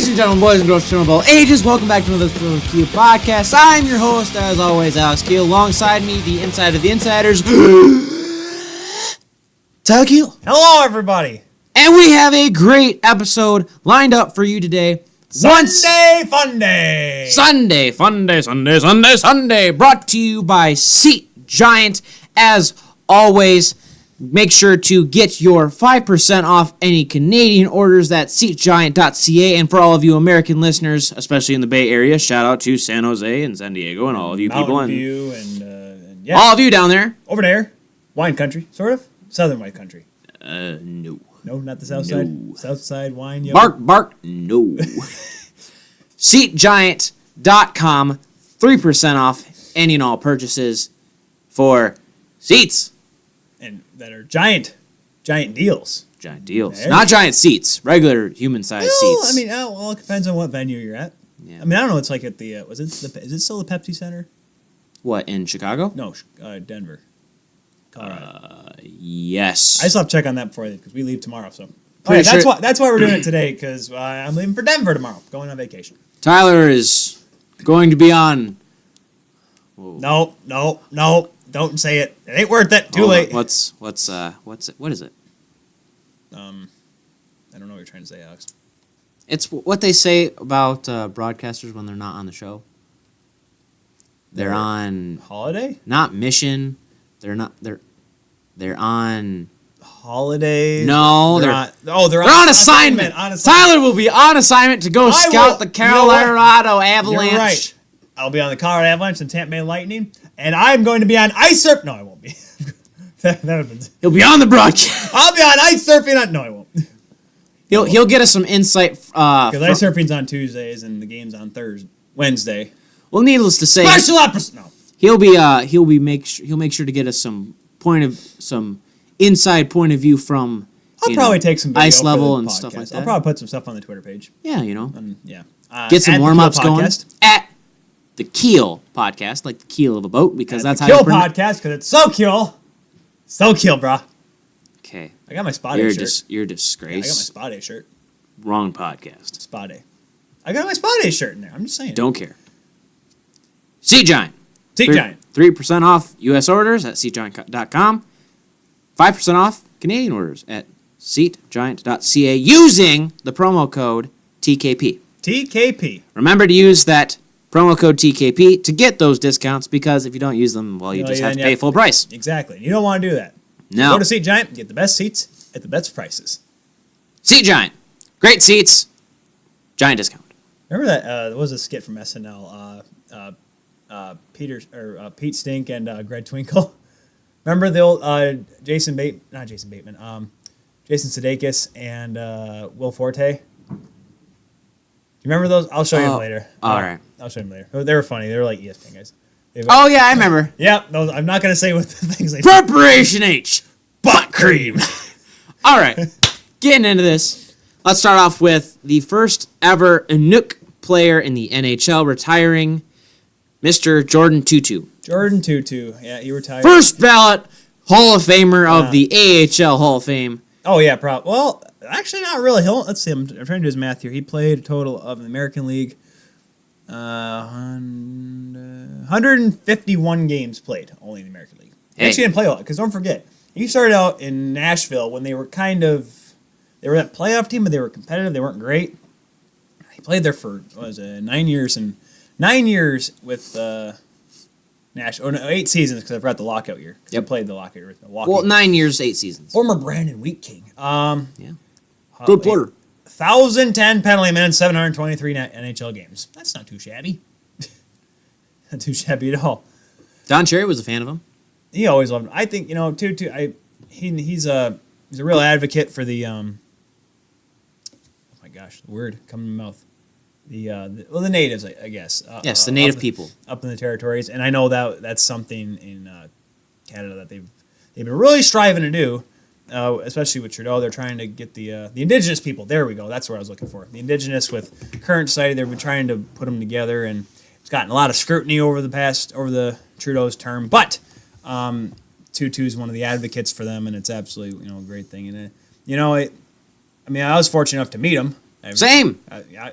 Ladies and gentlemen, boys and girls, children of all ages, welcome back to another Keel podcast. I'm your host, as always, Alex Keel. Alongside me, the inside of the insiders, Tyler Keel. Hello, everybody. And we have a great episode lined up for you today. Sunday Fun Day. Sunday brought to you by Seat Giant. As always, make sure to get your 5% off any Canadian orders at seatgiant.ca. And for all of you American listeners, especially in the Bay Area, shout out to San Jose and San Diego and all of you Mountain people. View and yeah. All of you down there. Over there. Wine country, sort of. Southern wine country. No. No, not the south side. South side wine. Yo. Bark. No. SeatGiant.com. 3% off any and all purchases for seats. And that are giant deals. Giant deals. There. Not giant seats. Regular human-sized seats. I mean, well, it depends on what venue you're at. Yeah. I mean, I don't know. It's like at the, is it still the Pepsi Center? What, in Chicago? No, Denver. Colorado. Yes. I still have to check on that before because we leave tomorrow. So Sure. that's why we're doing it today because I'm leaving for Denver tomorrow, going on vacation. Tyler is going to be on. Whoa. No, don't say it. It ain't worth it. Too late. What is it? I don't know what you're trying to say, Alex. It's what they say about broadcasters when they're not on the show. They're on holiday? Not mission. They're on holidays. No, they're on assignment. Tyler will be on assignment to go scout the Colorado Avalanche. You're right. I'll be on the Colorado Avalanche and Tampa Bay Lightning, and I'm going to be on ice surf. No, I won't be. He'll be on the broadcast. I'll be on ice surfing. No, I won't. He'll get us some insight. Because ice surfing's on Tuesdays and the game's on Wednesday. Well, needless to say, special episode. No. He'll make sure to get us some inside point of view from. I'll probably take some ice level and stuff like that. I'll probably put some stuff on the Twitter page. Yeah, yeah. Get some warm ups going at the Keel podcast, like the keel of a boat, because that's how Keel podcast because it's so keel, brah. Okay, I got my Spot A shirt. You're a disgrace. I got my Spot A shirt. Wrong podcast. Spot A. I got my Spot A shirt in there. I'm just saying. Don't care. Seat Giant. 3% off U.S. orders at SeatGiant.com. 5% off Canadian orders at SeatGiant.ca using the promo code TKP. TKP. Remember to use that promo code TKP to get those discounts because if you don't use them, well, you just have to pay full price. Exactly. You don't want to do that. No. Go to Seat Giant, get the best seats at the best prices. Seat Giant. Great seats. Giant discount. Remember that? There was a skit from SNL. Pete Stink and Greg Twinkle. Remember the old Jason Sudeikis and Will Forte? You remember those? I'll show you them later. All right. I'll show you them later. They were funny. They were like ESPN guys. Oh, yeah, I remember. Yeah, those, I'm not going to say what the things they Preparation H. Butt cream. All right. Getting into this. Let's start off with the first ever Inuk player in the NHL retiring, Mr. Jordan Tootoo. Jordan Tootoo. Yeah, he retired. First ballot Hall of Famer of the AHL Hall of Fame. Oh, yeah, well, actually not really. Let's see, I'm trying to do his math here. He played a total of the American League, 151 games played only in the American League. He actually didn't play a lot, because don't forget, he started out in Nashville when they were they were that playoff team, but they were competitive. They weren't great. He played there for, 9 years, and 9 years with Nashville, 8 seasons, because I forgot the lockout year. Yep. I played the lockout year with Milwaukee. Well, 9 years, 8 seasons. Former Brandon Wheat King. Yeah. Good player. 1,010 penalty minutes, 723 NHL games. That's not too shabby. Not too shabby at all. Don Cherry was a fan of him. He always loved him. I think, Tootoo, he's a real advocate for the, oh my gosh, the word coming in my mouth. The natives, I guess. Yes, the native people. Up in the territories. And I know that's something in Canada that they've been really striving to do. Especially with Trudeau, they're trying to get the indigenous people. There we go. That's what I was looking for. The indigenous with current society, they've been trying to put them together, and it's gotten a lot of scrutiny over the Trudeau's term. But Tootoo's one of the advocates for them, and it's absolutely a great thing. And I was fortunate enough to meet him Same.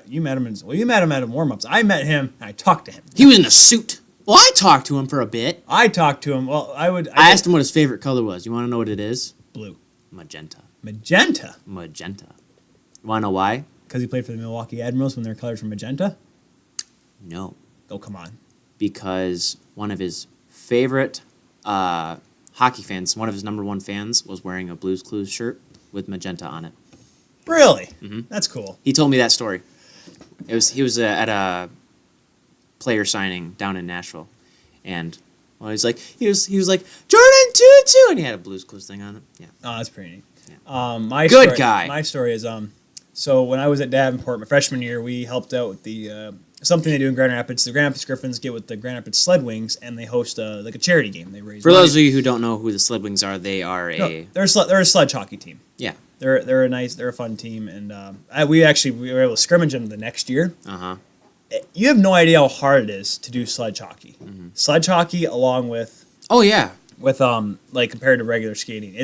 You met him you met him at warm-ups. I met him, and I talked to him. He was in a suit. Well, I talked to him for a bit. I talked to him. Well, I asked him what his favorite color was. You want to know what it is? Blue. Magenta. Magenta? Magenta. You want to know why? Because he played for the Milwaukee Admirals when their colors were magenta? No. Oh, come on. Because one of his favorite hockey fans, one of his number one fans, was wearing a Blues Clues shirt with magenta on it. Really? Mm-hmm. That's cool. He told me that story. He was at a player signing down in Nashville, and he was like Jordan Tootoo, and he had a Blues Clues thing on it. Yeah. Oh, that's pretty neat. Yeah. Good guy. My story is so when I was at Davenport my freshman year, we helped out with the something they do in Grand Rapids. The Grand Rapids Griffins get with the Grand Rapids Sled Wings, and they host like a charity game. They raise for money. those of you who don't know who the Sled Wings are, they are they're a sledge hockey team. Yeah. They're a fun team, and we were able to scrimmage them the next year. Uh-huh. You have no idea how hard it is to do sledge hockey. Mm-hmm. Sledge hockey, along with like compared to regular skating,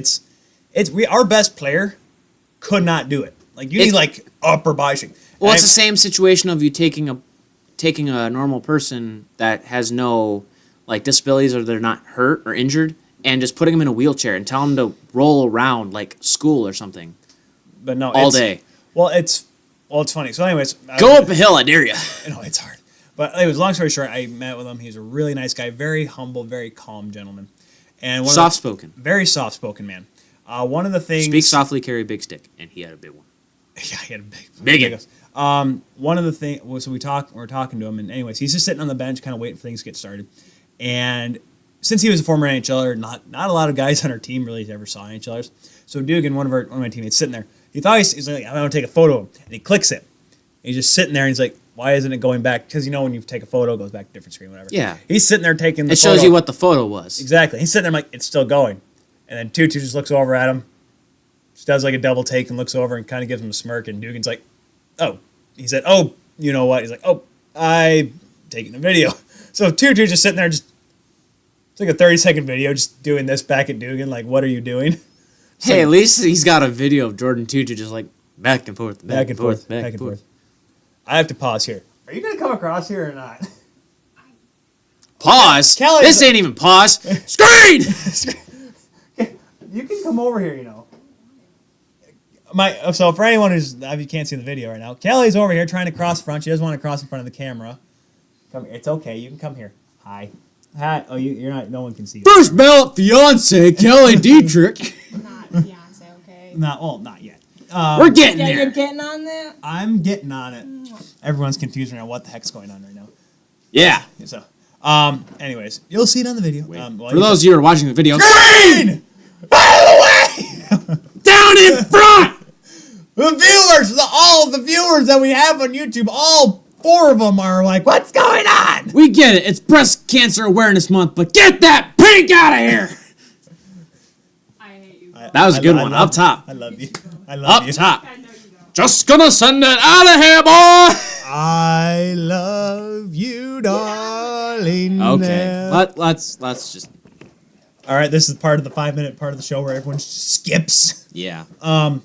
our best player could not do it. Like you need like upper body strength. Well, it's the same situation of you taking a normal person that has no like disabilities or they're not hurt or injured, and just putting them in a wheelchair and telling them to roll around like school or something. But no, all day. Well, it's funny. So, anyways, go up a hill, I dare you. No, it's hard. But anyways, long story short, I met with him. He's a really nice guy, very humble, very calm gentleman, and soft spoken, very soft spoken man. One of the things speak softly, carry a big stick, and he had a big one. Yeah, he had a big one. One of the things, so we're talking to him, and anyways, he's just sitting on the bench, kind of waiting for things to get started, and since he was a former NHLer, not a lot of guys on our team really ever saw NHLers. So Dugan, one of my teammates, sitting there. He thought he's like, I'm going to take a photo of him. And he clicks it. And he's just sitting there, and he's like, why isn't it going back? Because when you take a photo, it goes back to a different screen, whatever. Yeah. He's sitting there taking the photo. It shows you what the photo was. Exactly. He's sitting there, I'm like, it's still going. And then Tootoo just looks over at him, just does like a double take and looks over and kind of gives him a smirk. And Dugan's like, oh. He said, oh, you know what? He's like, oh, I'm taking a video. So Tootoo's just sitting there, just it's like a 30-second video, just doing this back at Dugan. Like, what are you doing? Hey, like, at least he's got a video of Jordan Tootoo just like back and forth, back and forth. I have to pause here. Are you going to come across here or not? Pause? This ain't even pause. Screen! You can come over here, So for anyone you can't see the video right now, Kelly's over here trying to cross front. She doesn't want to cross in front of the camera. Come here. It's okay. You can come here. Hi. Oh, you're not. No one can see you. First ballot fiance, Kelly Dietrich. Not fiance, okay. Not yet. We're getting there. You're getting on that. I'm getting on it. Everyone's confused right now. What the heck's going on right now? Yeah. So, anyways, you'll see it on the video. For those of you who are watching the video, screen! By the way, down in front. The viewers, all of the viewers that we have on YouTube, all 4 of them are like, what's going on? We get it. It's Breast Cancer Awareness Month, but get that pink out of here. I hate you. That was a good one. Up top. I love you. I love you. Up top. I know you don't. Just gonna send it out of here, boy. I love you, darling. Okay. Let's just. All right. This is part of the 5-minute part of the show where everyone skips. Yeah. So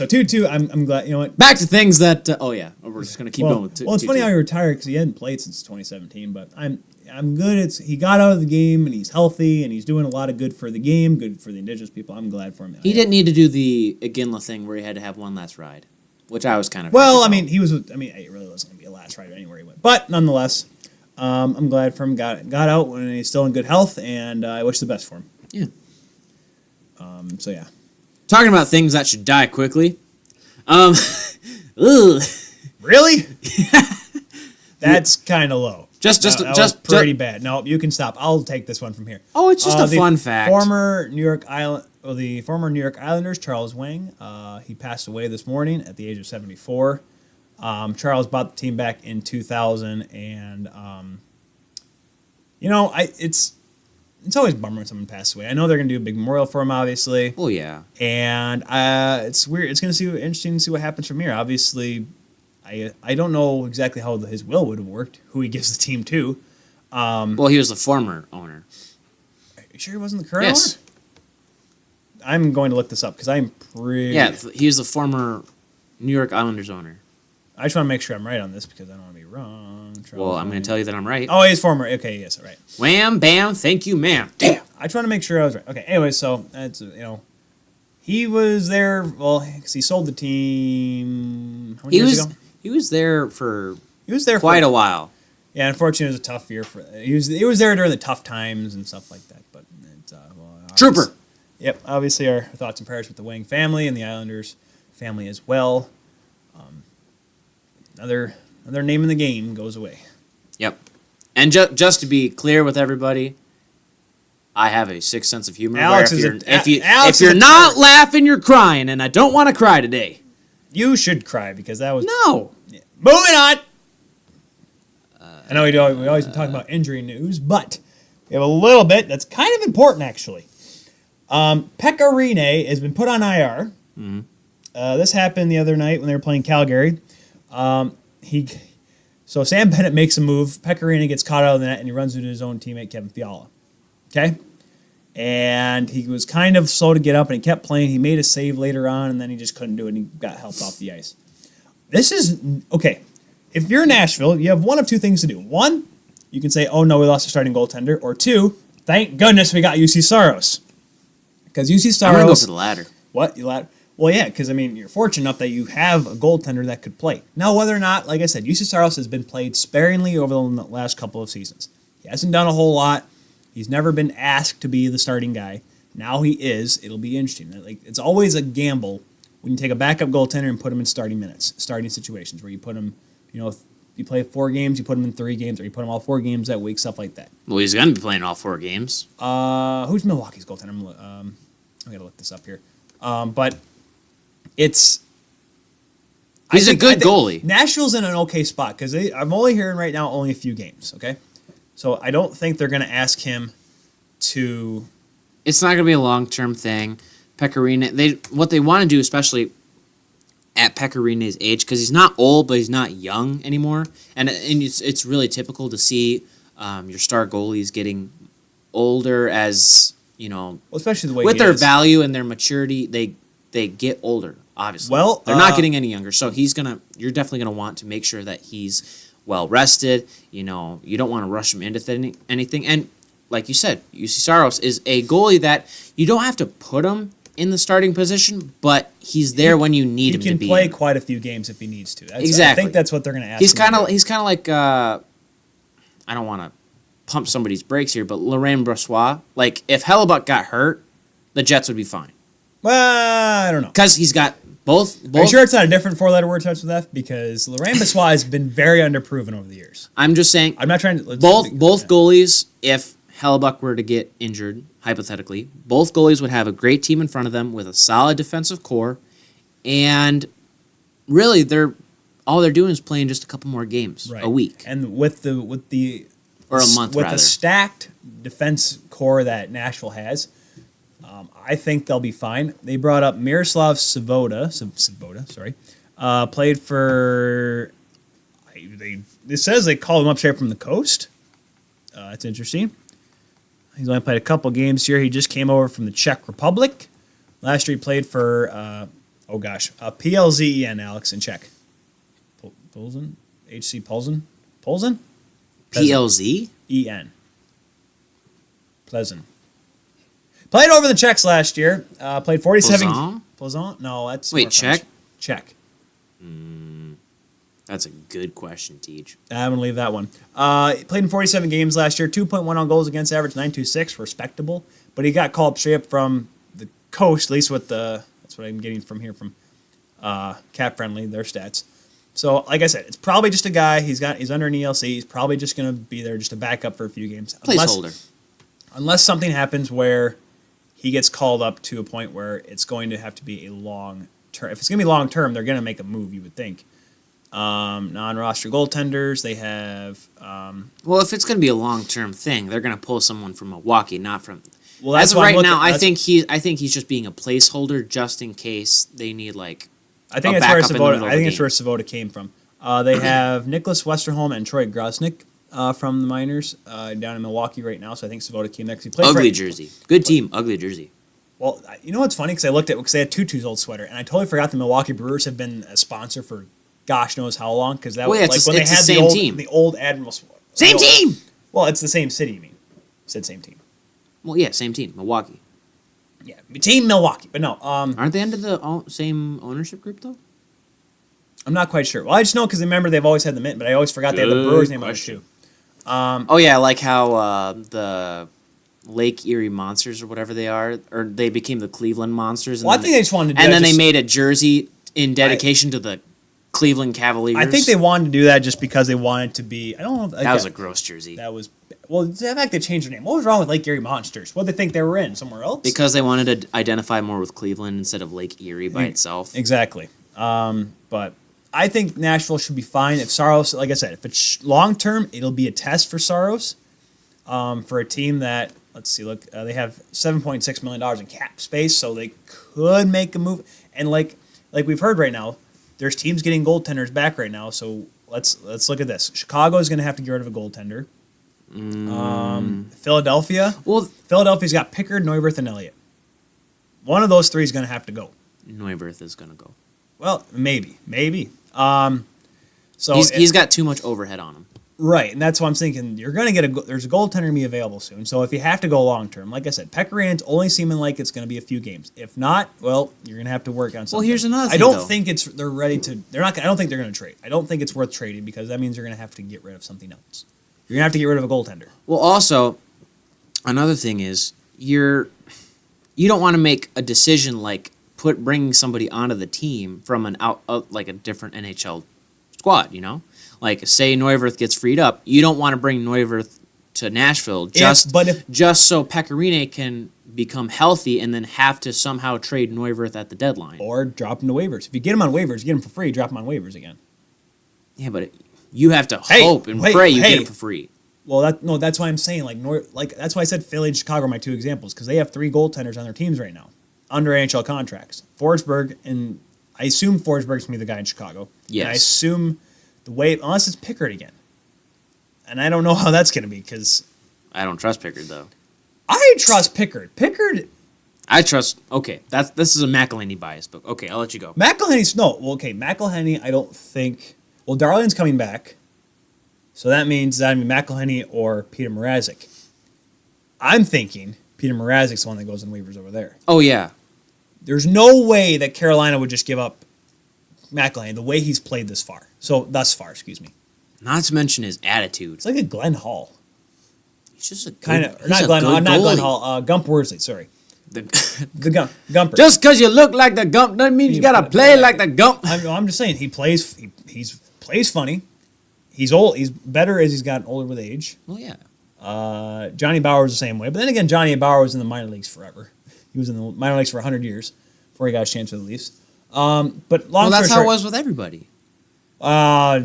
Tootoo, I'm glad, you know what? Back to things that, we're just going to keep going with Tootoo. Well, it's funny how he retired because he hadn't played since 2017, but I'm good. He got out of the game, and he's healthy, and he's doing a lot of good for the game, good for the Indigenous people. I'm glad for him. He didn't need to do the Iginla thing where he had to have one last ride, which I was kind of... Well, it really wasn't going to be a last ride anywhere he went. But nonetheless, I'm glad for him. Got out when he's still in good health, and I wish the best for him. Yeah. So, yeah. Talking about things that should die quickly. Really? That's kind of low. Just pretty bad. No, you can stop. I'll take this one from here. Oh, it's just a fun fact. The former New York Islanders, Charles Wang, he passed away this morning at the age of 74. Charles bought the team back in 2000, and it's always a bummer when someone passes away. I know they're going to do a big memorial for him, obviously. Oh, yeah. And it's weird. It's going to be interesting to see what happens from here. Obviously, I don't know exactly how his will would have worked, who he gives the team to. Well, he was the former owner. Are you sure he wasn't the current owner? I'm going to look this up because I'm pretty... Yeah, he was the former New York Islanders owner. I just want to make sure I'm right on this because I don't want to be wrong. Well, I'm going to tell you that I'm right. Oh, he's former. Okay, yes, right. Wham, bam, thank you, ma'am. Damn. I just want to make sure I was right. Okay, anyway, so that's, he was there, well, because he sold the team how many years ago? He was there for quite quite a while. Yeah, unfortunately, it was a tough year for. He was there during the tough times and stuff like that. But Trooper. Yep, obviously our thoughts and prayers with the Wang family and the Islanders family as well. Another name in the game goes away. Yep. And just to be clear with everybody, I have a sixth sense of humor. Alex If you're not laughing, you're crying, and I don't want to cry today. You should cry because that was No. Yeah. Moving on. I know we always been talking about injury news, but we have a little bit that's kind of important actually. Pekka Rinne has been put on IR. Mm-hmm. This happened the other night when they were playing Calgary. So Sam Bennett makes a move. Pekka Rinne gets caught out of the net and he runs into his own teammate Kevin Fiala. Okay? And he was kind of slow to get up and he kept playing. He made a save later on and then he just couldn't do it and he got helped off the ice. This is, okay, if you're Nashville, you have one of two things to do. One, you can say, oh no, we lost our starting goaltender. Or two, thank goodness we got UC Saros. Because UC Saros... I'm going to go for the latter. What? You latter? Well, yeah, because, I mean, you're fortunate enough that you have a goaltender that could play. Now, whether or not, like I said, UC Saros has been played sparingly over the last couple of seasons. He hasn't done a whole lot. He's never been asked to be the starting guy. Now he is. It'll be interesting. Like, it's always a gamble when you take a backup goaltender and put him in starting minutes, starting situations, where you put him, if you play 4 games, you put him in 3 games, or you put him all 4 games that week, stuff like that. Well, he's going to be playing all 4 games. Who's Milwaukee's goaltender? I got to look this up here. But it's... He's a good goalie. Nashville's in an okay spot because I'm only hearing right now only a few games, okay? So I don't think they're going to ask him to... It's not going to be a long-term thing. Pekka Rinne, what they want to do, especially at Pekka Rinne's age, because he's not old, but he's not young anymore, and it's really typical to see your star goalies getting older as, Well, especially the way with he their is. value and their maturity, they get older, obviously. Well, they're not getting any younger, so you're definitely going to want to make sure that he's well-rested. You don't want to rush him into anything, and like you said, UC Saros is a goalie that you don't have to put him in the starting position, but he's there when you need him to be. He can play quite a few games if he needs to. Exactly. I think that's what they're going to ask He's him kind to of do. like I don't want to pump somebody's brakes here, but Laurent Brossoit, like if Hellebuck got hurt, the Jets would be fine. Well, I don't know. Because he's got both. Are you sure it's not a different 4-letter word starts with F? Because Laurent Brossoit has been very underproven over the years. I'm just saying. I'm not trying to... Both goalies, if Hellebuck were to get injured, hypothetically, both goalies would have a great team in front of them with a solid defensive core, and really all they're doing is playing just a couple more games a week, and with the or a month with rather. the stacked defense core that Nashville has, I think they'll be fine. They brought up Miroslav Svoboda, played for. It says they called him up straight from the coast. That's interesting. He's only played a couple games here. He just came over from the Czech Republic. Last year he played for, PLZEN, Alex, in Czech. Polzen? HC Polzen? Polzen? PLZ? EN. Pleasant. Played over the Czechs last year. Played 47... Plezant? No, that's... Wait, Czech? Czech. That's a good question, Teach. I'm going to leave that one. Played in 47 games last year, 2.1 on goals against average, 9.26, respectable. But he got called up straight up from the coast, at least with that's what I'm getting from here from Cap Friendly, their stats. So, like I said, it's probably just a guy. He's under an ELC. He's probably just going to be there just to back up for a few games. Placeholder. Unless something happens where he gets called up to a point where it's going to have to be a long term. If it's going to be long term, they're going to make a move, you would think. Non-roster goaltenders, they have... well, if it's going to be a long-term thing, they're going to pull someone from Milwaukee, not from... Well, that's as of right now, I think he's just being a placeholder just in case they need, like, I think it's where Svoboda came from. They have Nicholas Westerholm and Troy Grosnick from the minors down in Milwaukee right now, so I think Svoboda came next. He played ugly jersey. Good team, ugly jersey. Well, you know what's funny? Because they had Tootoo's old sweater, and I totally forgot the Milwaukee Brewers have been a sponsor for gosh knows how long. Because that was like when they had the old Admiral. Same team. Well, it's the same city. You mean? Said same team. Well, yeah, same team, Milwaukee. Yeah, Team Milwaukee, but no. Aren't they under the same ownership group though? I'm not quite sure. Well, I just know because remember they've always had the Mint, but I always forgot they had the Brewers name on it too. Oh yeah, like how the Lake Erie Monsters or whatever they are, or they became the Cleveland Monsters. And I think they just wanted to do and that. And then they made a jersey in dedication to the Cleveland Cavaliers. I think they wanted to do that just because they wanted to be. I don't know. That was a gross jersey. That was. Well, the fact they changed their name. What was wrong with Lake Erie Monsters? What did they think they were in? Somewhere else? Because they wanted to identify more with Cleveland instead of Lake Erie by itself. Exactly. But I think Nashville should be fine. If Saros, like I said, if it's long term, it'll be a test for Saros. For a team that, let's see, look, they have $7.6 million in cap space, so they could make a move. And like we've heard right now, there's teams getting goaltenders back right now. So let's look at this. Chicago is going to have to get rid of a goaltender. Philadelphia. Well, Philadelphia's got Pickard, Neuwirth, and Elliott. One of those three is going to have to go. Neuwirth is going to go. Well, maybe. So he's got too much overhead on him. Right, and that's why I'm thinking you're going to get there's a goaltender going to be available soon. So if you have to go long term, like I said, Pekkarinen's only seeming like it's going to be a few games. If not, well, you're going to have to work on something. Well, here's another thing, I don't think they're ready to. I don't think they're going to trade. I don't think it's worth trading because that means you're going to have to get rid of something else. You're going to have to get rid of a goaltender. Well, also, another thing is you don't want to make a decision like bringing somebody onto the team from like a different NHL squad, you know? Like, say Neuwirth gets freed up, you don't want to bring Neuwirth to Nashville just so Pekkarinen can become healthy and then have to somehow trade Neuwirth at the deadline. Or drop him to waivers. If you get him on waivers, get him for free, drop him on waivers again. Yeah, but you have to hope and pray you get him for free. Well, that's why I'm saying, that's why I said Philly and Chicago are my two examples, because they have three goaltenders on their teams right now, under NHL contracts. Forsberg, and I assume Forsberg's going to be the guy in Chicago. Yes. And I assume unless it's Pickard again. And I don't know how that's going to be, because... I don't trust Pickard, though. I trust Pickard. Okay, this is a McElhinney bias, but okay, I'll let you go. McElhinney, I don't think... Well, Darling's coming back, so that means that McElhinney or Peter Mrazek. I'm thinking Peter Mrazek's the one that goes in waivers over there. Oh, yeah. There's no way that Carolina would just give up McElhinney the way he's played thus far. Not to mention his attitude. It's like a Glenn Hall. He's just a good, kind of not Glenn Hall. Gump Worsley. Sorry, the Gumper. Just because you look like the Gump doesn't mean you gotta play like the Gump. I'm just saying he plays. He plays funny. He's old. He's better as he's gotten older with age. Well, yeah. Johnny Bauer was the same way, but then again, Johnny Bauer was in the minor leagues forever. He was in the minor leagues for 100 years before he got a chance with the Leafs. That's how it was with everybody. Not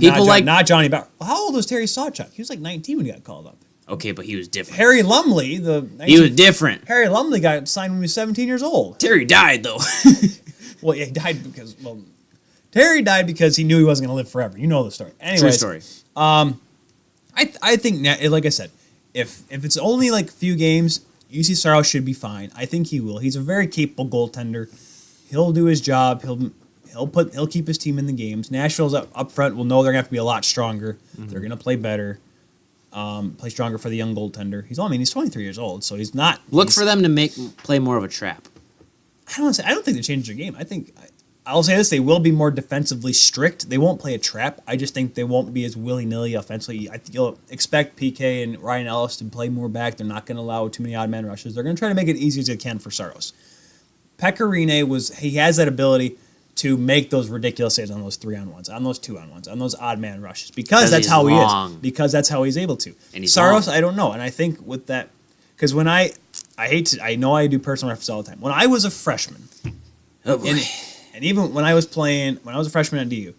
Johnny Bauer. Well, how old was Terry Sawchuk? He was like 19 when he got called up. Okay, but he was different. Harry Lumley, he was different. Harry Lumley got signed when he was 17 years old. Terry died though. Well, yeah, he died Terry died because he knew he wasn't going to live forever. You know the story. Anyways, true story. I think, like I said, if it's only like a few games, UC Saros should be fine. I think he will. He's a very capable goaltender. He'll do his job. He'll keep his team in the games. Nashville's up front will know they're gonna have to be a lot stronger. Mm-hmm. They're gonna play better, play stronger for the young goaltender. He's 23 years old, so he's not. Look for them to play more of a trap. I don't think they changed their game. I'll say this: they will be more defensively strict. They won't play a trap. I just think they won't be as willy-nilly offensively. I think you'll expect PK and Ryan Ellis to play more back. They're not going to allow too many odd man rushes. They're going to try to make it easy as they can for Saros. Pekkarinen he has that ability to make those ridiculous saves on those 3-on-1s, on those 2-on-1s, on those odd man rushes because that's how he is. Because that's how he's able to. And Saros, I don't know, and I think with that, because when I know I do personal reference all the time. When I was a freshman, and even when I was a freshman at DU,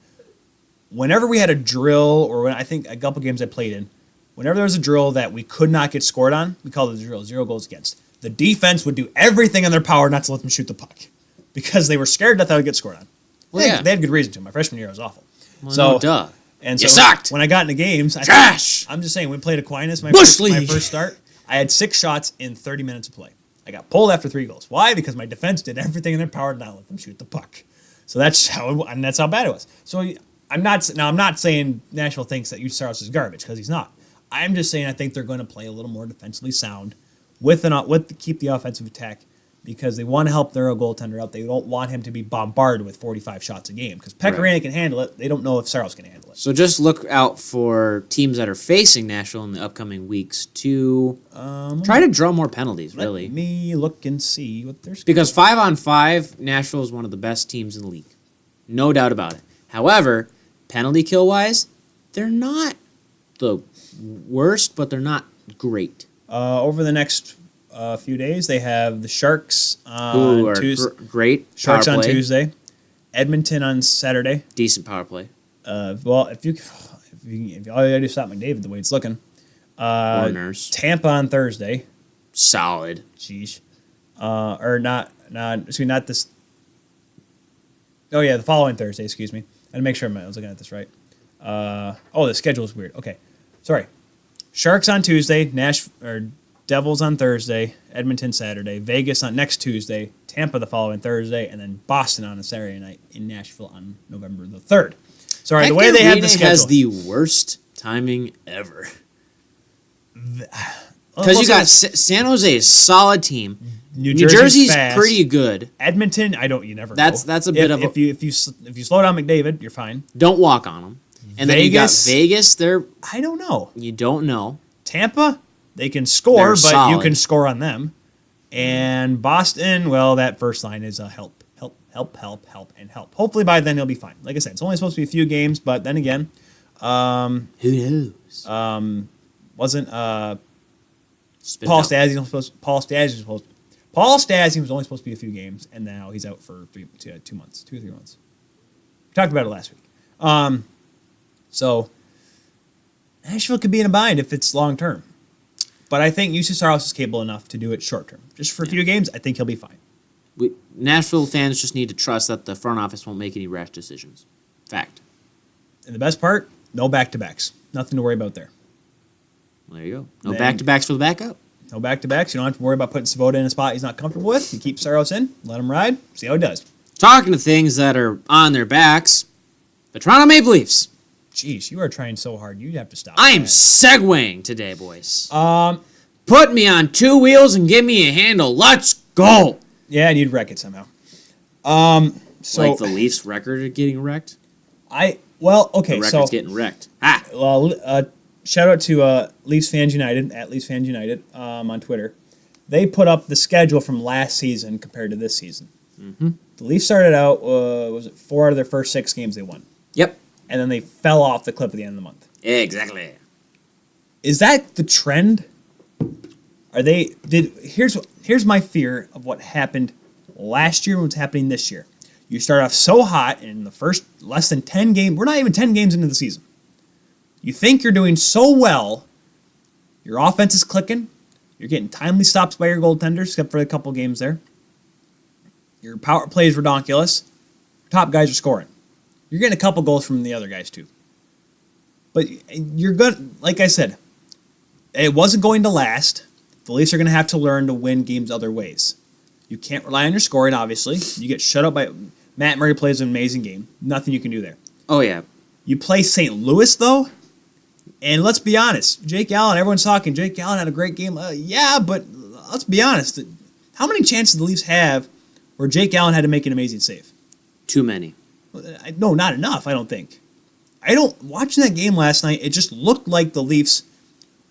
whenever we had a drill, or I think a couple games I played in, whenever there was a drill that we could not get scored on, we called it the drill, 0 goals against. The defense would do everything in their power not to let them shoot the puck because they were scared that they would get scored on. Well, they had good reason to. My freshman year was awful. Well, duh. And you sucked. When I got into games, trash. I'm just saying, we played Aquinas my Bush first start. I had 6 shots in 30 minutes of play. I got pulled after 3 goals. Why? Because my defense did everything in their power to not let them shoot the puck. So that's how bad it was. So I'm not saying Nashville thinks that Saros is garbage, because he's not. I'm just saying I think they're going to play a little more defensively sound keep the offensive attack, because they want to help their goaltender out. They don't want him to be bombarded with 45 shots a game, because Pecorino can handle it. They don't know if Saros can handle it. So just look out for teams that are facing Nashville in the upcoming weeks to try to draw more penalties, really. Let me look and see what they're... Because 5-on-5, Nashville is one of the best teams in the league. No doubt about it. However, penalty kill-wise, they're not the worst, but they're not great. Over the next few days, they have the Sharks on Tuesday. Great. Sharks on Tuesday. Edmonton on Saturday. Decent power play. Well, if you all you gotta do is stop McDavid the way it's looking. Marners. Tampa on Thursday. Solid. Jeez. Not this. Oh yeah, the following Thursday. Excuse me. I had to make sure I was looking at this right. The schedule is weird. Okay, sorry. Sharks on Tuesday. Devils on Thursday. Edmonton Saturday. Vegas on next Tuesday. Tampa the following Thursday, and then Boston on a Saturday night in Nashville on November the 3rd. Sorry, the way they have the schedule has the worst timing ever. Because you got San Jose, is a solid team. New Jersey's pretty good. Edmonton, you never know. That's a bit of if you slow down McDavid, you're fine. Don't walk on them. And Vegas, then you got Vegas. They're I don't know. You don't know. Tampa, they can score, but solid. you can score on them. And Boston, well, that first line is help. Hopefully by then he'll be fine. Like I said, it's only supposed to be a few games, but then again, who knows? Wasn't Paul Stastny was only supposed to be a few games, and now he's out for 2 months, 2 or 3 months. We talked about it last week. So Nashville could be in a bind if it's long term. But I think UC Saros is capable enough to do it short term. Just for a few games, I think he'll be fine. Nashville fans just need to trust that the front office won't make any rash decisions. Fact. And the best part, no back-to-backs. Nothing to worry about there. Well, there you go. No back-to-backs for the backup. No back-to-backs. You don't have to worry about putting Svoboda in a spot he's not comfortable with. You keep Saros in, let him ride, see how he does. Talking to things that are on their backs, the Toronto Maple Leafs. Jeez, you are trying so hard. You have to stop. I am segueing today, boys. Put me on 2 wheels and give me a handle. Let's go. Yeah, I need to wreck it somehow. So like the Leafs record of getting wrecked? Okay, the record's getting wrecked. Well, shout out to Leafs Fans United, at Leafs Fans United, on Twitter. They put up the schedule from last season compared to this season. Mm-hmm. The Leafs started out, 4 out of their first 6 games they won. Yep. And then they fell off the cliff at the end of the month. Exactly. Is that the trend? Here's my fear of what happened last year and what's happening this year. You start off so hot in the first less than 10 games. We're not even 10 games into the season. You think you're doing so well. Your offense is clicking. You're getting timely stops by your goaltenders, except for a couple games there. Your power play is redonkulous. Your top guys are scoring. You're getting a couple goals from the other guys too. But you're good. Like I said, it wasn't going to last. The Leafs are going to have to learn to win games other ways. You can't rely on your scoring, obviously. You get shut up by... Matt Murray plays an amazing game. Nothing you can do there. Oh, yeah. You play St. Louis, though, and let's be honest. Jake Allen, everyone's talking. Jake Allen had a great game. Yeah, but let's be honest. How many chances did the Leafs have where Jake Allen had to make an amazing save? Too many. No, not enough, I don't think. Watching that game last night, it just looked like the Leafs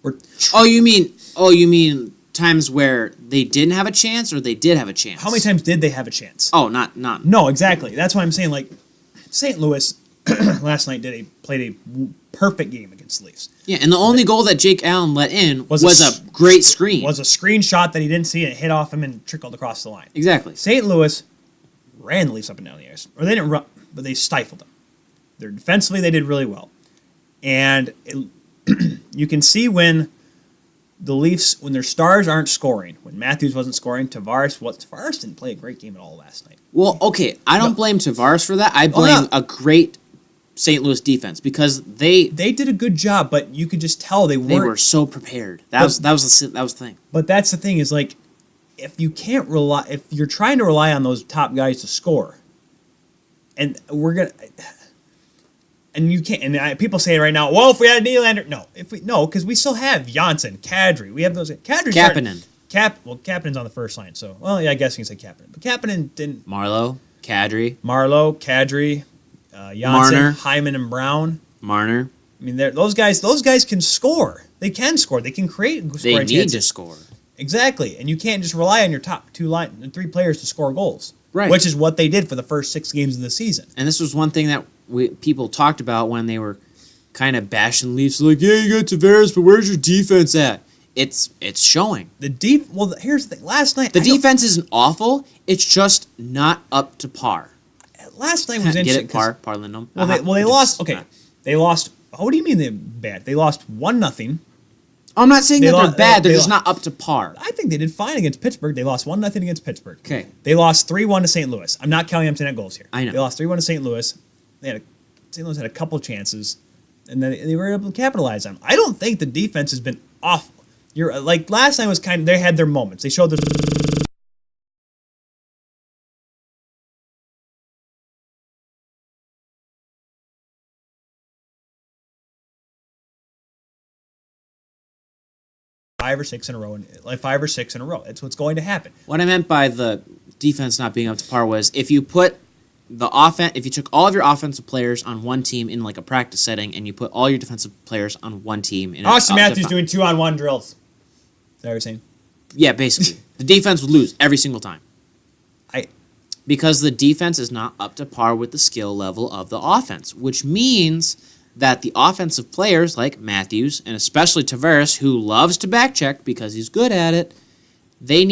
were... You mean times where they didn't have a chance or they did have a chance? How many times did they have a chance? Oh, not. No, exactly. That's why I'm saying, like, St. Louis last night played a perfect game against the Leafs. Yeah, and the only goal that Jake Allen let in was a great screen. Was a screenshot that he didn't see and it hit off him and trickled across the line. Exactly. St. Louis ran the Leafs up and down the ice. Or they didn't run, but they stifled them. Defensively, they did really well. And you can see when the Leafs, when their stars aren't scoring, when Matthews wasn't scoring, Tavares didn't play a great game at all last night. Well, okay, I don't blame Tavares for that. I blame a great St. Louis defense because they did a good job, but you could just tell they were so prepared. That was the thing. But that's the thing is, like, if you're trying to rely on those top guys to score, and you can't. And people say right now, well, if we had Nylander, because we still have Janssen, Kadri. We have those. Kapanen. Kapanen's on the first line, so I guess you can say Kapanen, but Kapanen didn't. Marlowe, Kadri, Janssen, Marner. Hyman, and Brown. Marner. I mean, those guys can score. They can score. They can create scoring chances. They need to score. Exactly, and you can't just rely on your top three players to score goals. Right. Which is what they did for the first 6 games of the season. And this was one thing that people talked about when they were kind of bashing Leafs. Like, yeah, you got Tavares, but where's your defense at? It's showing. Well, here's the thing. Last night, the defense isn't awful. It's just not up to par. Last night was interesting. Get it? Par Lindholm? Well, they lost. Okay, they lost. What do you mean they're bad? They lost 1-0. I'm not saying that they're bad. They're just not up to par. I think they did fine against Pittsburgh. They lost 1-0 against Pittsburgh. Okay. They lost 3-1 to St. Louis. I'm not counting empty net goals here. I know. They lost 3-1 to St. Louis. St. Louis had a couple chances, and then they were able to capitalize on them. I don't think the defense has been awful. You're like last night was they had their moments. They showed their. Five or six in a row. That's what's going to happen. What I meant by the defense not being up to par was if you took all of your offensive players on one team in like a practice setting, and you put all your defensive players on one team in Austin Matthews doing 2-on-1 drills. Is that what you're saying? Yeah, basically. The defense would lose every single time. Because the defense is not up to par with the skill level of the offense, which means that the offensive players like Matthews, and especially Tavares, who loves to backcheck because he's good at it, they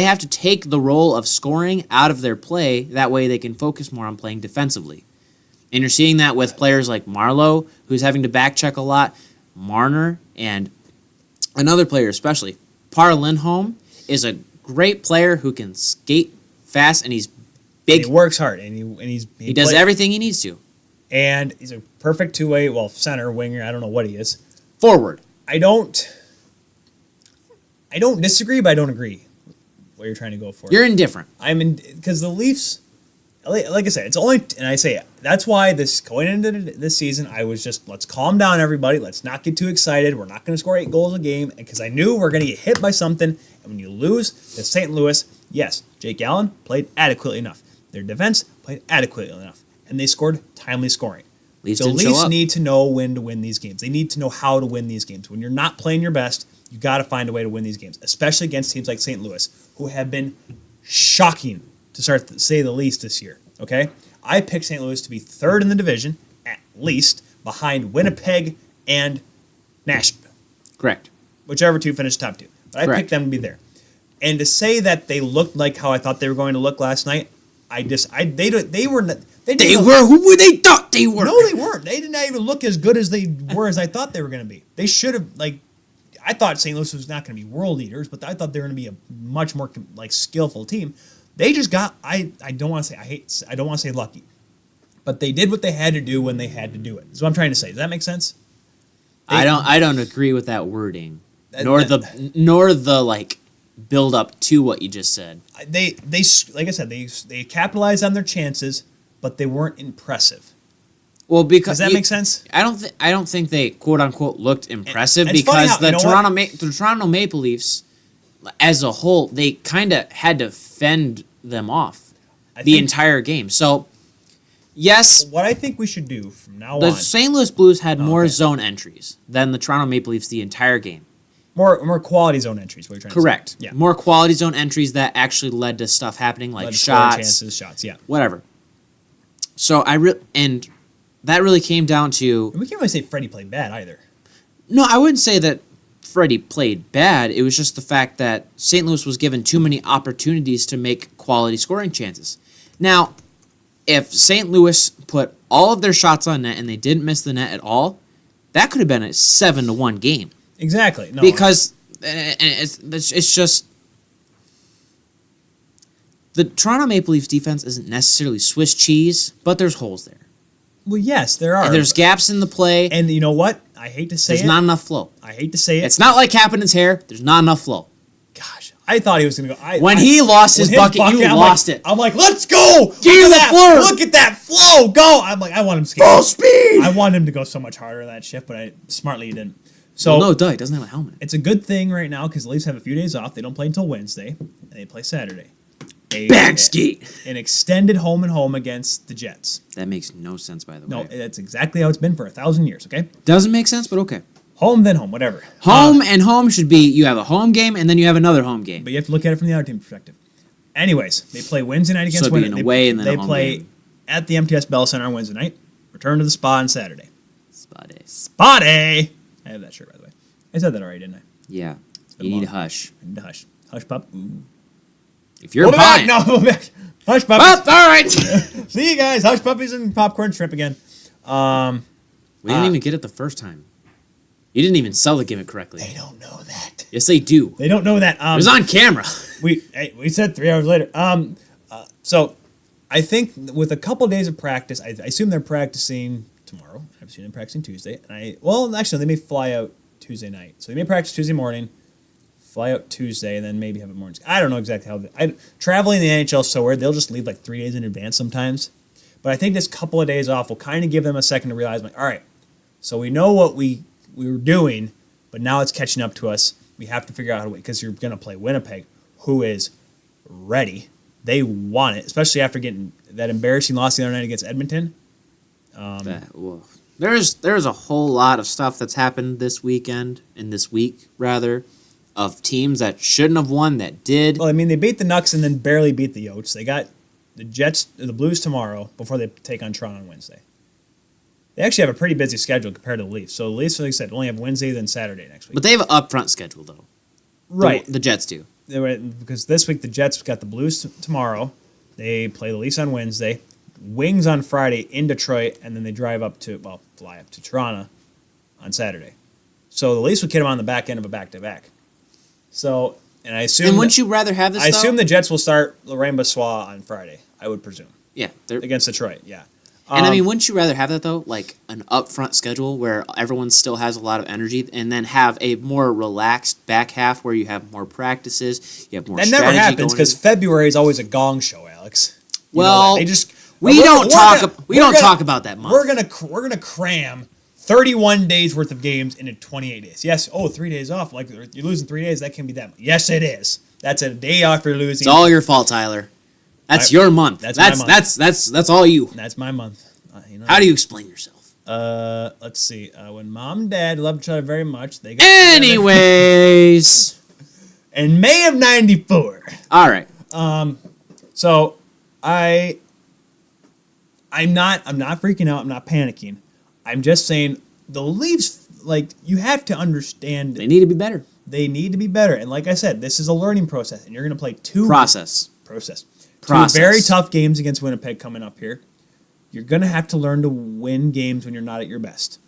have to take the role of scoring out of their play. That way they can focus more on playing defensively. And you're seeing that with players like Marlowe, who's having to backcheck a lot, Marner, and another player especially. Par Lindholm is a great player who can skate fast, and he's big. And he works hard, and he does everything he needs to. And he's a perfect two-way, center, winger, I don't know what he is. Forward. I don't disagree, but I don't agree with what you're trying to go for. You're indifferent. Because the Leafs, like I said, that's why going into this season, I was just, let's calm down, everybody. Let's not get too excited. We're not going to score 8 goals a game, because I knew we're going to get hit by something. And when you lose to St. Louis, yes, Jake Allen played adequately enough. Their defense played adequately enough. And they scored timely scoring. Leafs The Leafs need to know when to win these games. They need to know how to win these games. When you're not playing your best, you got to find a way to win these games, especially against teams like St. Louis, who have been shocking to say the least this year. Okay, I picked St. Louis to be 3rd in the division, at least, behind Winnipeg and Nashville. Correct. Whichever two finished top 2. But I picked them to be there. And to say that they looked like how I thought they were going to look last night, they were. Who they thought they were. No, they weren't. They did not even look as good as they were as I thought they were going to be. They should have, I thought St. Louis was not going to be world leaders, but I thought they were going to be a much more skillful team. They just got, I don't want to say lucky, but they did what they had to do when they had to do it. That's what I'm trying to say. Does that make sense? I don't agree with that wording, nor the build up to what you just said. They like I said, they capitalized on their chances, but they weren't impressive. Well, because does that make sense? I don't think they quote unquote looked impressive, and because the Toronto Maple Leafs as a whole, they kind of had to fend them off the entire game. So yes, what I think we should do from now on, the St. Louis Blues had more zone entries than the Toronto Maple Leafs the entire game. More quality zone entries. What you're trying Correct. to say. Yeah. More quality zone entries that actually led to stuff happening, like shots, yeah, whatever. So and that really came down to. And we can't really say Freddie played bad either. No, I wouldn't say that Freddie played bad. It was just the fact that St. Louis was given too many opportunities to make quality scoring chances. Now, if St. Louis put all of their shots on net and they didn't miss the net at all, that could have been a 7-1 game. Exactly. No, because it's just the Toronto Maple Leafs defense isn't necessarily Swiss cheese, but there's holes there. Well, yes, there are. And there's gaps in the play. And you know what? I hate to say there's not enough flow. I hate to say it. It's not like Kapanen's hair. There's not enough flow. Gosh, I thought he was going to go. When he lost his bucket, you lost it. I'm like, let's go. Give the floor. Look at that flow. Go. I'm like, I want him to skate. Full speed. I wanted him to go so much harder on that shift, but smartly he didn't. So no, duh, he doesn't have a helmet. It's a good thing right now because the Leafs have a few days off. They don't play until Wednesday, and they play Saturday. Back skate. An extended home and home against the Jets. That makes no sense, by the way. No, that's exactly how it's been for 1,000 years, okay? Doesn't make sense, but okay. Home, then home, whatever. Home and home should be you have a home game and then you have another home game. But you have to look at it from the other team perspective. Anyways, they play Wednesday night against So it'd be an away and then they a home play game. at the MTS Bell Center on Wednesday night. Return to the spa on Saturday. Spotty. Spotty! I have that shirt, by the way. I said that already, didn't I? Yeah. been You need long. to hush. I need to hush. Hush, pup. Ooh. If you're buying. No, back. Hush, puppies. Well, all right. See you guys. Hush, puppies and popcorn shrimp again. We didn't even get it the first time. You didn't even sell the gimmick correctly. They don't know that. Yes, they do. They don't know that. It was on camera. We said 3 hours later. So I think with a couple days of practice, I assume they're practicing tomorrow. I've seen them practicing Tuesday. Actually, they may fly out Tuesday night. So they may practice Tuesday morning, fly out Tuesday, and then maybe have it morning. I don't know exactly how. Traveling the NHL is so weird. They'll just leave like 3 days in advance sometimes. But I think this couple of days off will kind of give them a second to realize, like, all right, so we know what we were doing, but now it's catching up to us. We have to figure out how to win because you're going to play Winnipeg, who is ready. They want it, especially after getting that embarrassing loss the other night against Edmonton. There's a whole lot of stuff that's happened this week, rather, of teams that shouldn't have won that did. Well, I mean, they beat the Nucks and then barely beat the Yotes. They got the Blues tomorrow before they take on Toronto on Wednesday. They actually have a pretty busy schedule compared to the Leafs. So the Leafs, like I said, only have Wednesday, then Saturday next week. But they have an upfront schedule, though. Right. The Jets do. Because this week the Jets got the Blues tomorrow. They play the Leafs on Wednesday. Wings on Friday in Detroit, and then they fly up to Toronto on Saturday. So the Leafs would get them on the back end of a back-to-back. So, and I assume... And wouldn't you rather have this, I assume the Jets will start Lorraine Bassois on Friday, I would presume. Yeah. Against Detroit, yeah. And I mean, wouldn't you rather have that, though? Like an upfront schedule where everyone still has a lot of energy and then have a more relaxed back half where you have more practices, you have more strategy. That never happens because February is always a gong show, Alex. Well, they just... We don't talk about that month. We're gonna cram 31 days worth of games into 28 days. Yes. 3 days off. Like you're losing 3 days. That can be that. Yes, it is. That's a day off you're losing. It's all your fault, Tyler. That's your month. That's my month. That's all you. That's my month. How do you explain yourself? Let's see. When mom and dad loved each other very much, they got anyways. In May of '94. All right. So I'm not freaking out. I'm not panicking. I'm just saying the Leafs, like, you have to understand. They need to be better. They need to be better. And like I said, this is a learning process. And you're going to play two very tough games against Winnipeg coming up here. You're going to have to learn to win games when you're not at your best.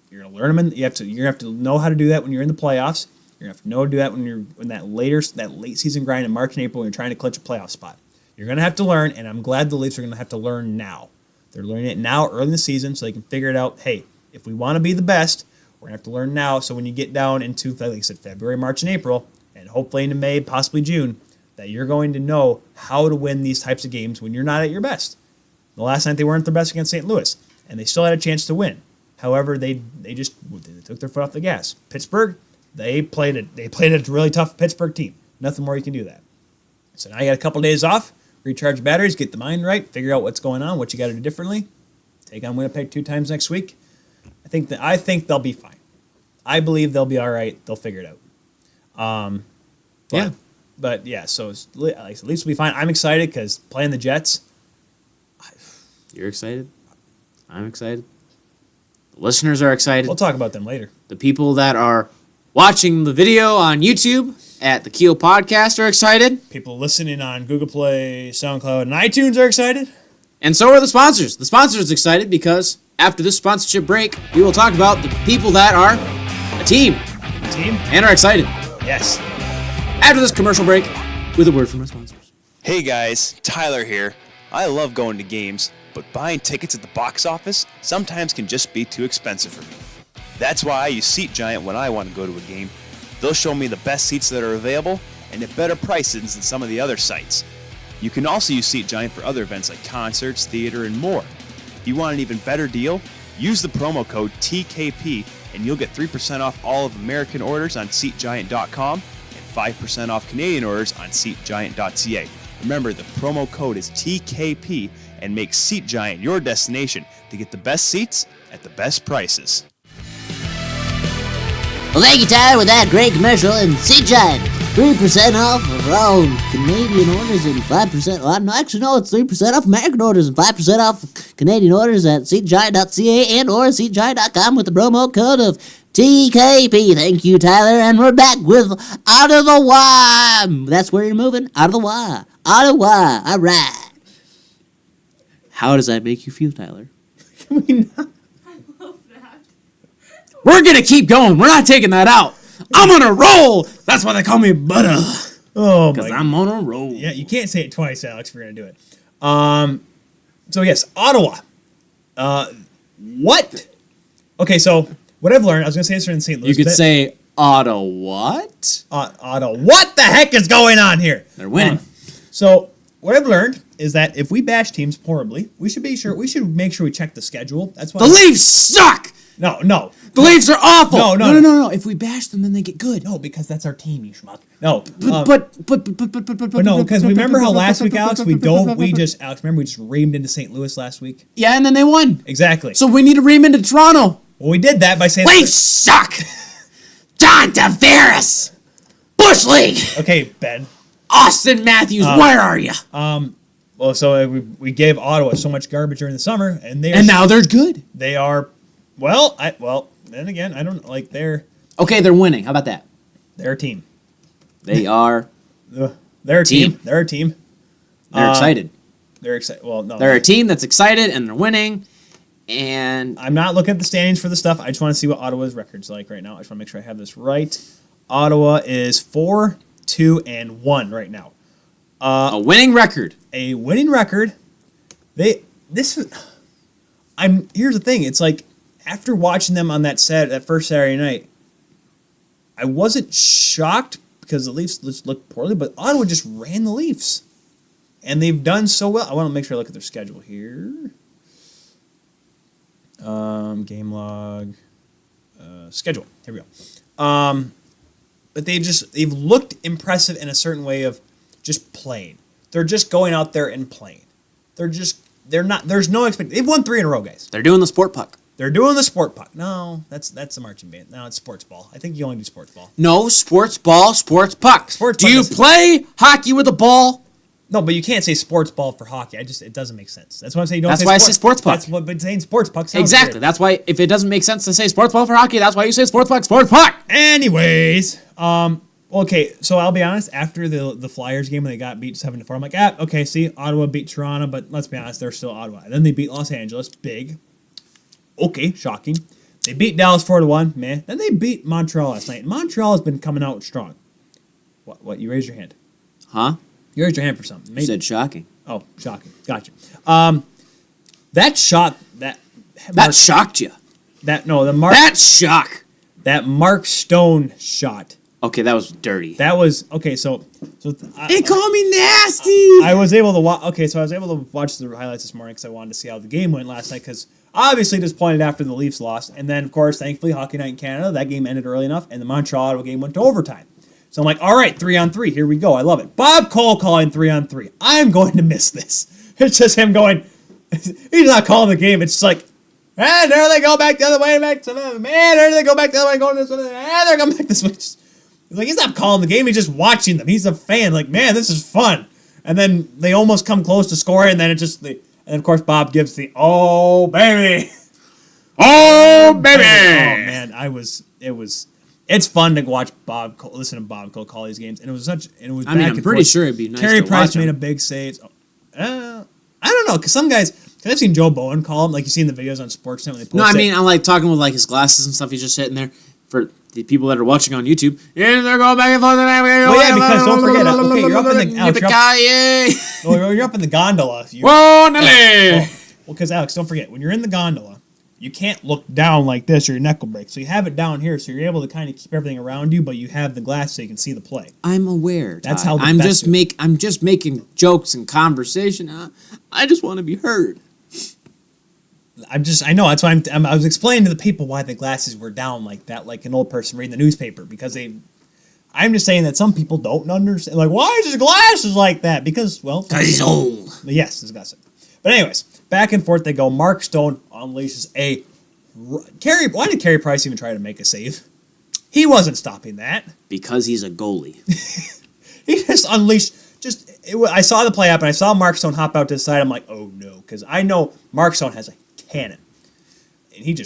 You're going to learn them. You have to know how to do that when you're in the playoffs. You're going to have to know how to do that when you're in that late season grind in March and April when you're trying to clinch a playoff spot. You're going to have to learn, and I'm glad the Leafs are going to have to learn now. They're learning it now early in the season so they can figure it out. Hey, if we want to be the best, we're going to have to learn now. So when you get down into, like I said, February, March, and April, and hopefully into May, possibly June, that you're going to know how to win these types of games when you're not at your best. The last night they weren't their best against St. Louis, and they still had a chance to win. However, they took their foot off the gas. Pittsburgh, they played a really tough Pittsburgh team. Nothing more you can do that. So now you got a couple days off. Recharge batteries, get the mind right, figure out what's going on, what you got to do differently. Take on Winnipeg 2 times next week. I think they'll be fine. I believe they'll be all right. They'll figure it out. But yeah, so at least we'll be fine. I'm excited because playing the Jets. You're excited. I'm excited. The listeners are excited. We'll talk about them later. The people that are watching the video on YouTube at the Keel Podcast are excited. People listening on Google Play, SoundCloud, and iTunes are excited. And so are the sponsors. The sponsors are excited because after this sponsorship break, we will talk about the people that are a team. And are excited. Yes. After this commercial break, with a word from our sponsors. Hey guys, Tyler here. I love going to games, but buying tickets at the box office sometimes can just be too expensive for me. That's why I use Seat Giant when I want to go to a game. They'll show me the best seats that are available, and at better prices than some of the other sites. You can also use SeatGiant for other events like concerts, theater, and more. If you want an even better deal, use the promo code TKP and you'll get 3% off all of American orders on SeatGiant.com and 5% off Canadian orders on SeatGiant.ca. Remember, the promo code is TKP and make SeatGiant your destination to get the best seats at the best prices. Well, thank you, Tyler, with that great commercial. And SeatGiant, 3% off of all Canadian orders and 5%. Well, no, actually, no, it's 3% off American orders and 5% off Canadian orders at SeatGiant.ca and or SeatGiant.com with the promo code of TKP. Thank you, Tyler. And we're back with Out of the Wire. That's where you're moving. Out of the Wire. Out of the Wire. All right. How does that make you feel, Tyler? I love that. We're gonna keep going. We're not taking that out. I'm on a roll. That's why they call me Butter. Oh, Because my. I'm on a roll. Yeah, you can't say it twice, Alex, if you're going to do it. So, yes, Ottawa. What? Okay, so what I've learned, I was going to say this in St. Louis. You could but- say Ottawa what? Ottawa. What the heck is going on here? They're winning. So what I've learned is that if we bash teams horribly, we should make sure we check the schedule. That's why The Leafs suck. No. The Leafs are awful. No. If we bash them, then they get good. No, because that's our team, you schmuck. No. But no, because remember how last week, Alex, we just reamed into St. Louis last week? Yeah, and then they won. Exactly. So we need to ream into Toronto. Well, we did that by saying Leafs suck. John Tavares. Bush League. Okay, Ben. Austin Matthews, where are you? Well, so we gave Ottawa so much garbage during the summer, and now they're good. they are, then again, I don't like they're Okay, they're winning. How about that? a team. They are. They're a team. Team. They're a team. They're excited. They're excited. Well, no. They're a team that's excited and they're winning. And I'm not looking at the standings for the stuff. I just want to see what Ottawa's record's like right now. I just want to make sure I have this right. Ottawa is 4-2-1 right now. a winning record. A winning record. Here's the thing. It's like after watching them on that first Saturday night, I wasn't shocked because the Leafs just looked poorly, but Ottawa just ran the Leafs. And they've done so well. I want to make sure I look at their schedule here. Game log. Schedule. Here we go. But they've looked impressive in a certain way of just playing. They're just going out there and playing. They're not, there's no expectation. They've won 3 in a row, guys. They're doing the sport puck. They're doing the sport puck. No, that's the marching band. No, it's sports ball. I think you only do sports ball. No, sports ball, sports puck. Sports Do puck you is- play hockey with a ball? No, but you can't say sports ball for hockey. It doesn't make sense. That's why I'm saying you don't That's say why I say sports puck. That's what, but saying sports puck sounds Exactly. weird. That's why if it doesn't make sense to say sports ball for hockey, that's why you say sports puck, sports puck. Anyways, okay, so I'll be honest, after the Flyers game when they got beat 7-4, I'm like, okay, see, Ottawa beat Toronto, but let's be honest, they're still Ottawa. And then they beat Los Angeles, big. Okay, shocking. They beat Dallas 4-1, meh. Then they beat Montreal last night. And Montreal has been coming out strong. What? You raised your hand. Huh? You raised your hand for something. You said shocking. Oh, shocking. Gotcha. That shot, That shocked you. that Shock. Mark Stone shot. Okay, that was dirty. That was okay. So They call me nasty. I was able to watch. Okay, so I was able to watch the highlights this morning because I wanted to see how the game went last night. Because obviously disappointed after the Leafs lost, and then of course, thankfully, Hockey Night in Canada, that game ended early enough, and the Montreal Ottawa game went to overtime. So I'm like, all right, 3-on-3, here we go. I love it. Bob Cole calling 3-on-3. I'm going to miss this. It's just him going. He's not calling the game. It's just like, and there they go back the other way, back to the man. There they go back the other way, going this way, and they're going back this way. It's like he's not calling the game. He's just watching them. He's a fan. Like, man, this is fun. And then they almost come close to scoring, and then and of course Bob gives the oh baby, Oh, baby. Oh man, it's fun to watch listen to Bob Cole call these games, and it was I mean, back I'm and pretty forth. sure it'd be nice Carey to Price watch made him. a big save. I don't know, because some guys, because I've seen Joe Bowen call him, like you see in the videos on Sportsnet when they post No, I it. mean, I'm like talking with like his glasses and stuff. He's just sitting there for the people that are watching on YouTube. Yeah, they're going back and forth. Well, yeah, because don't forget, okay, you're up in the Yippee-ki-yay. you're up in the gondola. Whoa, Nelly. Well, because Alex, don't forget, when you're in the gondola, you can't look down like this or your neck will break. So you have it down here, so you're able to kind of keep everything around you, but you have the glass so you can see the play. I'm aware. That's Todd. how the I'm best just making jokes and conversation. I just want to be heard. I know, that's why I was explaining to the people why the glasses were down like that, like an old person reading the newspaper, because I'm just saying that some people don't understand, like, why is his glasses like that? Because, well... Because he's old. Yes, his glasses. But anyways, back and forth they go. Mark Stone unleashes a... Why did Carey Price even try to make a save? He wasn't stopping that. Because he's a goalie. He just unleashed... I saw the play happen. I saw Mark Stone hop out to the side. I'm like, oh no, because I know Mark Stone has a cannon, and he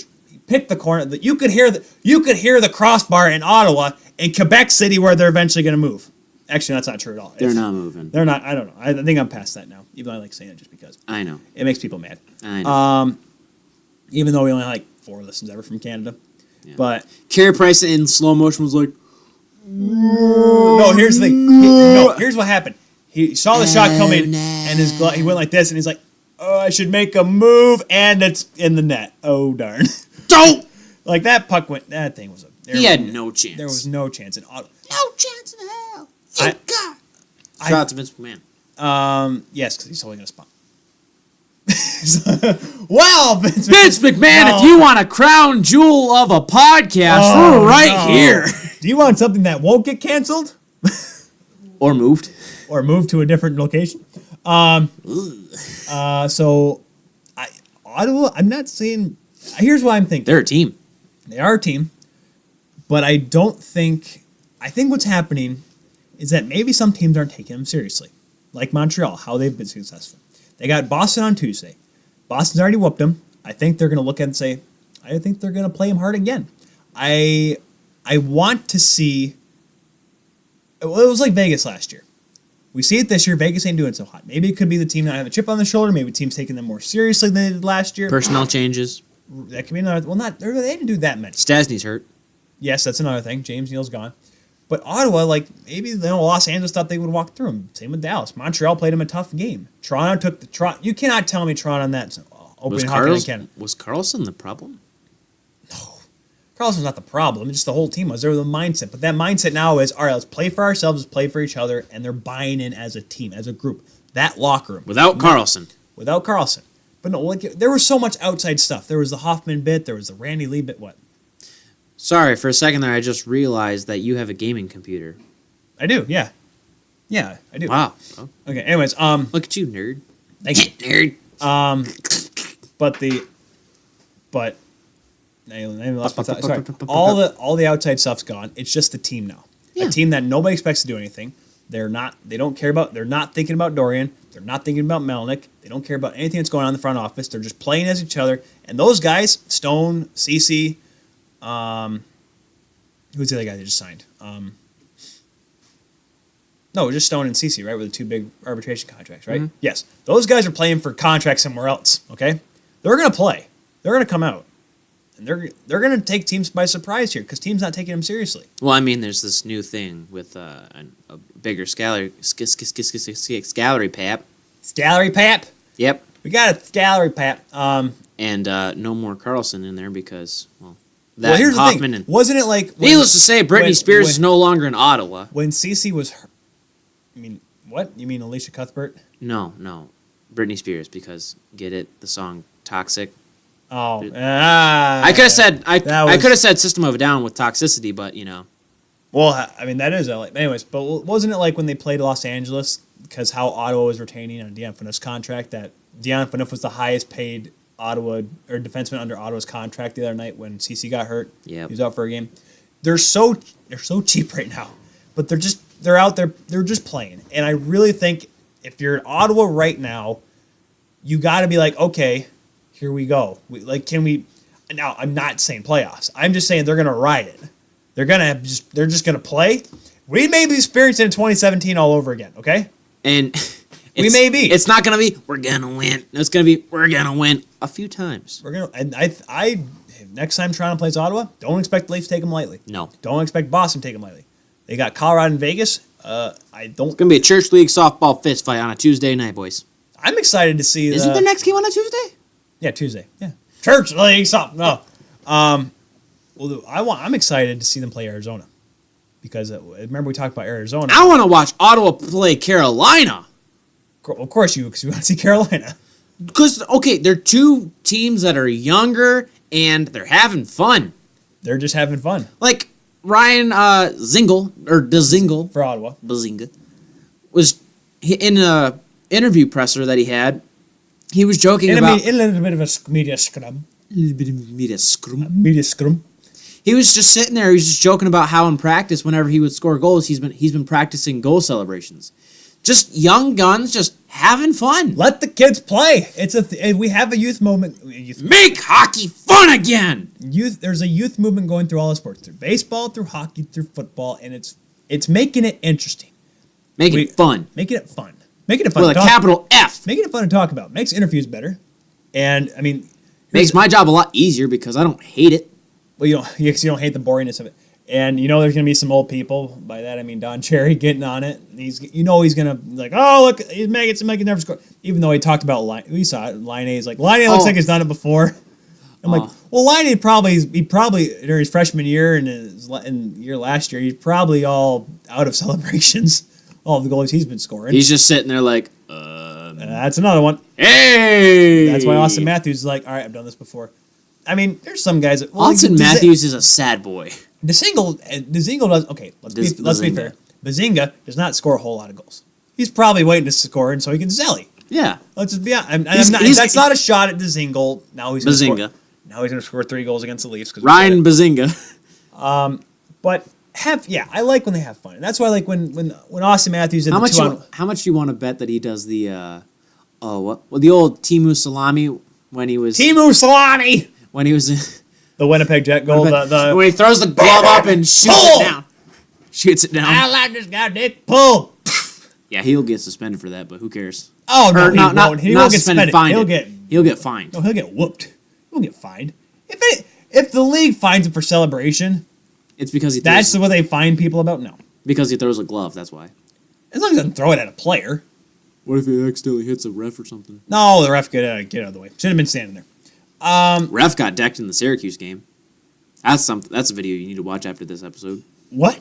picked the corner. You could hear the crossbar in Ottawa and Quebec City where they're eventually going to move. Actually, that's not true at all. They're not moving. They're not. I don't know. I think I'm past that now. Even though I like saying it just because. I know. It makes people mad. I know. Even though we only have like 4 listens ever from Canada, but Carey Price in slow motion was like, no. Here's the thing. Here's what happened. He saw the shot coming, and he went like this, and he's like, "Oh, I should make a move," and it's in the net. Oh darn! don't. Like that puck went. That thing was He had no chance. There was no chance in Ottawa. No chance in hell. Shout out to Vince McMahon. Yes, because he's holding a spot. Well, Vince McMahon, no. if you want a crown jewel of a podcast, we're right here. Do you want something that won't get canceled? Or moved. Or moved to a different location? So, Ottawa, I'm not saying... Here's what I'm thinking. They're a team. They are a team, but I don't think... I think what's happening is that maybe some teams aren't taking them seriously. Like Montreal, how they've been successful. They got Boston on Tuesday. Boston's already whooped them. I think they're going to look at it and say, I think they're going to play them hard again. I want to see... Well, it was like Vegas last year. We see it this year. Vegas ain't doing so hot. Maybe it could be the team that have a chip on the shoulder. Maybe the team's taking them more seriously than they did last year. Personnel changes. That could be another... Well, they didn't do that many. Stasny's hurt. Yes, that's another thing. James Neal's gone. But Ottawa, like, maybe Los Angeles thought they would walk through them. Same with Dallas. Montreal played them a tough game. Toronto took the... You cannot tell me Toronto on that opening hockey night Canada. Was Carlson the problem? No. Carlson's not the problem. Just the whole team was. They were the mindset. But that mindset now is, all right, let's play for ourselves, let's play for each other, and they're buying in as a team, as a group. That locker room. Without Carlson. Without Carlson. But no, like, there was so much outside stuff. There was the Hoffman bit. There was the Randy Lee bit. What? Sorry, for a second there, I just realized that you have a gaming computer. I do, yeah. Yeah, I do. Wow. Oh. Okay, anyways, Look at you, nerd. Thank you. Nerd. Sorry. All the outside stuff's gone. It's just the team now. Yeah. A team that nobody expects to do anything. They're not thinking about Dorian. They're not thinking about Melnick. They don't care about anything that's going on in the front office. They're just playing as each other. And those guys, Stone, Cece, who's the other guy they just signed? No, just Stone and Cece, right? With the 2 big arbitration contracts, right? Mm-hmm. Yes. Those guys are playing for contracts somewhere else, okay? They're going to play. They're going to come out. And they're going to take teams by surprise here because teams not taking them seriously. Well, I mean, there's this new thing with a bigger salary pap. Salary pap? Yep. We got a salary pap. And no more Carlson in there because, well, here's Hoffman the thing. Wasn't it like... Needless to say, Britney Spears is no longer in Ottawa. When Cece was... I mean, what? You mean Alicia Cuthbert? No. Britney Spears, because, get it? The song Toxic. Oh. I could have said System of a Down with Toxicity, but, you know. Well, I mean, that is... Anyways, but wasn't it like when they played Los Angeles, because how Ottawa was retaining on Dion Phaneuf's contract, that Dion Phaneuf was the highest paid Ottawa or defenseman under Ottawa's contract the other night when CC got hurt. Yeah, he was out for a game. They're so cheap right now, but they're out there. They're just playing, and I really think if you're in Ottawa right now, you got to be like, okay, here we go. Can we? Now I'm not saying playoffs. I'm just saying they're gonna ride it. They're just gonna play. We may be experiencing 2017 all over again. Okay, and. We may be. It's not going to be, we're going to win. It's going to be, we're going to win a few times. We're going to, and I next time Toronto plays Ottawa, don't expect the Leafs to take them lightly. No. Don't expect Boston to take them lightly. They got Colorado and Vegas. It's going to be a church league softball fist fight on a Tuesday night, boys. I'm excited to see. Isn't the next game on a Tuesday? Yeah, Tuesday. Yeah. Church League, something. No. Well, I'm excited to see them play Arizona because remember we talked about Arizona. I want to watch Ottawa play Carolina. Of course you, because you want to see Carolina. Because, okay, they're two teams that are younger and they're having fun. They're just having fun. Like Ryan Dezingle For Ottawa. Bazinga was in a interview presser that he had. He was joking about a little bit of a media scrum. Media scrum. Media scrum. He was just sitting there. He was just joking about how in practice, whenever he would score goals, he's been practicing goal celebrations. Just young guns, just having fun. Let the kids play. We have a youth movement. Make hockey fun again. There's a youth movement going through all the sports, through baseball, through hockey, through football, and it's making it interesting. Making it fun. Making it fun. Making it fun. With a capital F. Making it fun to talk about. Makes interviews better. And, I mean... Makes my job a lot easier because I don't hate it. Well, you don't hate the boringness of it. And you know there's going to be some old people. By that, I mean Don Cherry getting on it. He's going to like, oh, look, he's making never score. Even though he talked about we saw it. Line A is like, Line A looks like he's done it before. I'm like, well, Line A he probably during his freshman year and in year last year, he's probably all out of celebrations. All of the goals he's been scoring. He's just sitting there like, that's another one. Hey! That's why Austin Matthews is like, all right, I've done this before. I mean, there's some guys that... Austin Matthews is a sad boy. Dezingle does... Okay, let's be fair. Bazinga does not score a whole lot of goals. He's probably waiting to score and so he can zelly. Yeah. Let's just be honest. That's not a shot at Dezingle. Now he's going to score 3 goals against the Leafs. Ryan Bazinga. But I like when they have fun. And that's why I like when Austin Matthews did How much do you want to bet that he does the... the old Timu Salami when he was... Timu Salami! When he was in... The Winnipeg Jet goal. When he throws the glove up and shoots it down. I like this guy, Dick. Pull! Yeah, he'll get suspended for that, but who cares? Oh, no, he won't. He won't get suspended. Fined. He'll get fined. No, he'll get whooped. He won't get fined. If the league fines him for celebration... It's because he throws... That's what they fine people about? No. Because he throws a glove, that's why. As long as he doesn't throw it at a player. What if he accidentally hits a ref or something? No, the ref get out of the way. Should have been standing there. Ref got decked in the Syracuse game. That's a video you need to watch after this episode. What?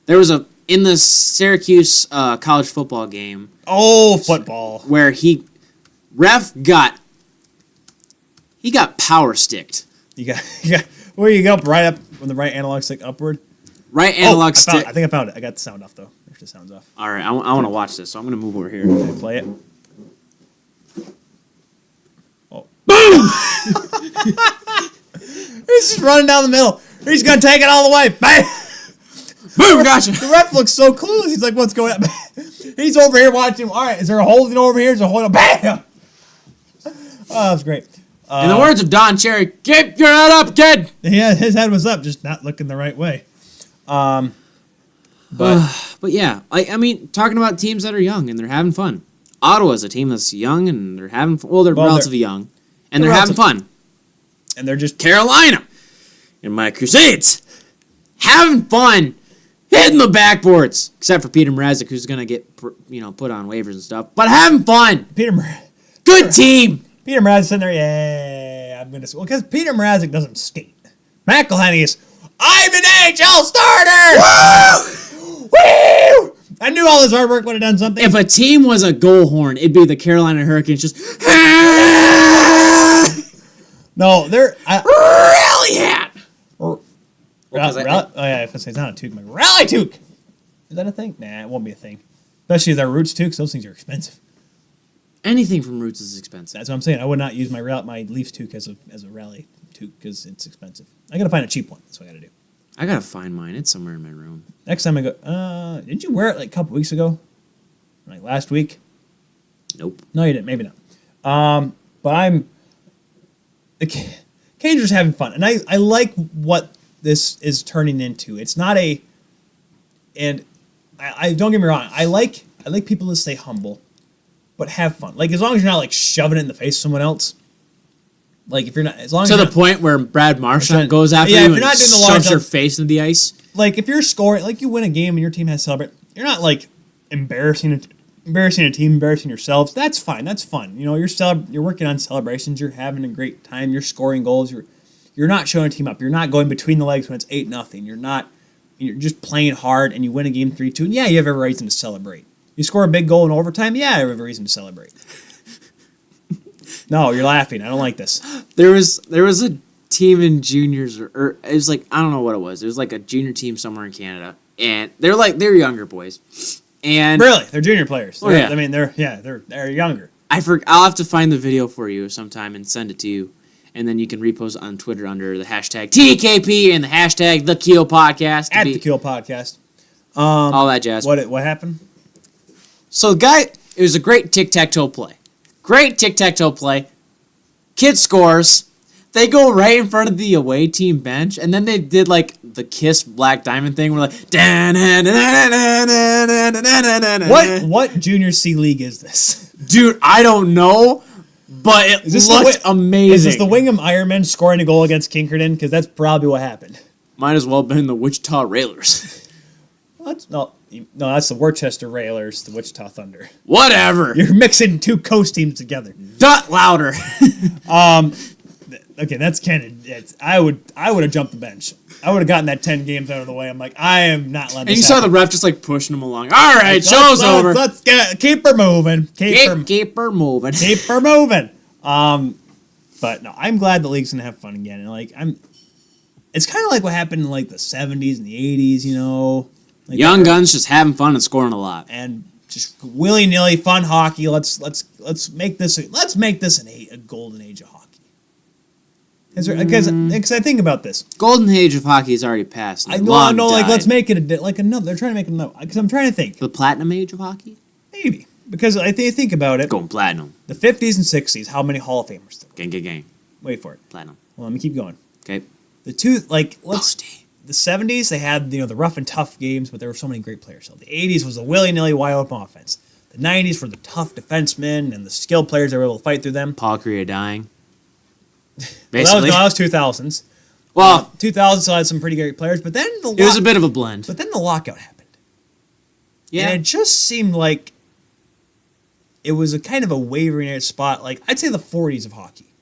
There was in the Syracuse college football game. Oh, football. Where got power sticked. Where you go right up when the right analog stick upward. Right analog stick. I think I found it. I got the sound off though. There's the sounds off. All right, I want to watch this, so I'm going to move over here. Can I play it? Oh. Boom! He's just running down the middle. He's going to take it all the way. Bam! Boom, gotcha. The ref looks so clueless. He's like, what's going on? He's over here watching him. All right, is there a holding over here? Is there a holding? Bam! Oh, that was great. In the words of Don Cherry, keep your head up, kid! Yeah, his head was up, just not looking the right way. But yeah, I mean, talking about teams that are young and they're having fun. Ottawa's a team that's young and they're having fun. Well, they're relatively young. And they're having fun. And they're just... Carolina, in my Crusades, having fun, hitting the backboards. Except for Peter Mrazek, who's going to get put on waivers and stuff. But having fun. Good team. Peter Mrazek's in there, yeah, I'm going to... Well, because Peter Mrazek doesn't skate. McElhenney is, I'm an NHL starter! Woo! Woo! I knew all this hard work would have done something. If a team was a goal horn, it'd be the Carolina Hurricanes just... No, they're... Rally hat! Oh, yeah, I was going to say, it's not a toque. Rally toque! Is that a thing? Nah, it won't be a thing. Especially their Roots toques, those things are expensive. Anything from Roots is expensive. That's what I'm saying. I would not use my Leafs toque as a rally toque because it's expensive. I got to find a cheap one. That's what I got to do. I got to find mine. It's somewhere in my room. Next time I go, didn't you wear it like a couple weeks ago? Like last week? Nope. No, you didn't. Maybe not. But the Canes are having fun. And I like what this is turning into. It's not I don't get me wrong. I like people to stay humble. But have fun. Like, as long as you're not, like, shoving it in the face of someone else. Like, if you're not... as long as to the point where Brad Marchand goes after you and shoves your face into the ice. Like, if you're scoring... Like, you win a game and your team has to celebrate. You're not, like, embarrassing embarrassing a team, embarrassing yourselves. That's fine. That's fun. You know, you're working on celebrations. You're having a great time. You're scoring goals. You're not showing a team up. You're not going between the legs when it's 8-0. You're just playing hard, and you win a game 3-2. And yeah, you have every reason to celebrate. You score a big goal in overtime. Yeah, you have every reason to celebrate. No, you're laughing. I don't like this. There was a team in juniors, or it was like, I don't know what it was. It was like a junior team somewhere in Canada, and they're younger boys. And Really, they're junior players. Oh, yeah. I mean, they're younger. I'll have to find the video for you sometime and send it to you, and then you can repost it on Twitter under the hashtag TKP and the hashtag the Keel Podcast. At the Keel Podcast. All that jazz. What happened? So, it was a great tic-tac-toe play. Kid scores. They go right in front of the away team bench, and then they did like the Kiss Black Diamond thing. We're like, What Junior C League is this? Dude, I don't know, but it looked amazing. Is this the Wingham Ironmen scoring a goal against Kinkerton? Because that's probably what happened. Might as well have been the Wichita Railers. That's the Worcester Railers, the Wichita Thunder. Whatever. You're mixing two coast teams together. Dot louder. Okay, that's kind of. I would have jumped the bench. I would have gotten that 10 games out of the way. I'm like, I am not letting. And you this saw the happen. ref just like pushing him along. All right, show's over. Let's keep her moving. Keep her moving. Keep her moving. But no, I'm glad the league's gonna have fun again. And it's kind of like what happened in like the 70s and the 80s. You know, like young guns just having fun and scoring a lot. And just willy nilly fun hockey. Let's make this a golden age of hockey. Because I think about this. Golden age of hockey is already passed. I know. Like let's make it another. They're trying to make it another. Because I'm trying to think. The platinum age of hockey. Maybe because I think about it. Going platinum. The 50s and 60s. How many Hall of Famers? Gang. Wait for it. Platinum. Well, let me keep going. Okay. The 70s they had the rough and tough games, but there were so many great players. So the 80s was the willy nilly wide open offense. The 90s were the tough defensemen and the skilled players that were able to fight through them. Paul Kariya dying. Basically, that was 2000s. Well, 2000s still had some pretty great players, but then it was a bit of a blend. But then the lockout happened. Yeah, and it just seemed like it was a kind of a wavering spot. Like I'd say the 40s of hockey,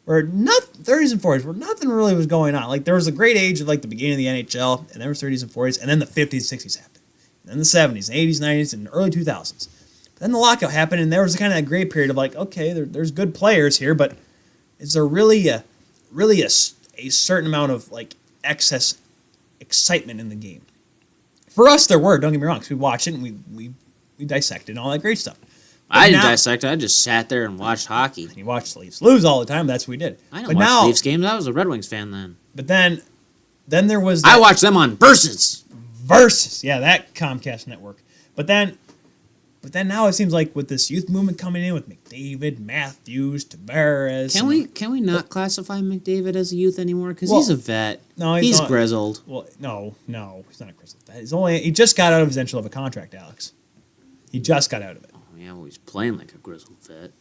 where 30s and 40s, where nothing really was going on. Like there was a great age of like the beginning of the NHL, and there was 30s and 40s, and then the 50s and 60s happened, and then the 70s, 80s, 90s, and early 2000s. But then the lockout happened, and there was kind of a great period of like, okay, there's good players here, but is there really a certain amount of like excess excitement in the game? For us, there were. Don't get me wrong, because we watched it and we dissected and all that great stuff. But I didn't dissect it. I just sat there and watched hockey. You watched the Leafs lose all the time. That's what we did. I didn't watch Leafs games. I was a Red Wings fan then. But then there was. I watched them on Versus. Yeah, that Comcast network. But then now it seems like with this youth movement coming in with McDavid, Matthews, Tavares. Can we not classify McDavid as a youth anymore? Because he's a vet. No, he's not, grizzled. Well, no, he's not grizzled. He just got out of his entry level contract, Alex. He just got out of it. Oh yeah, well he's playing like a grizzled vet.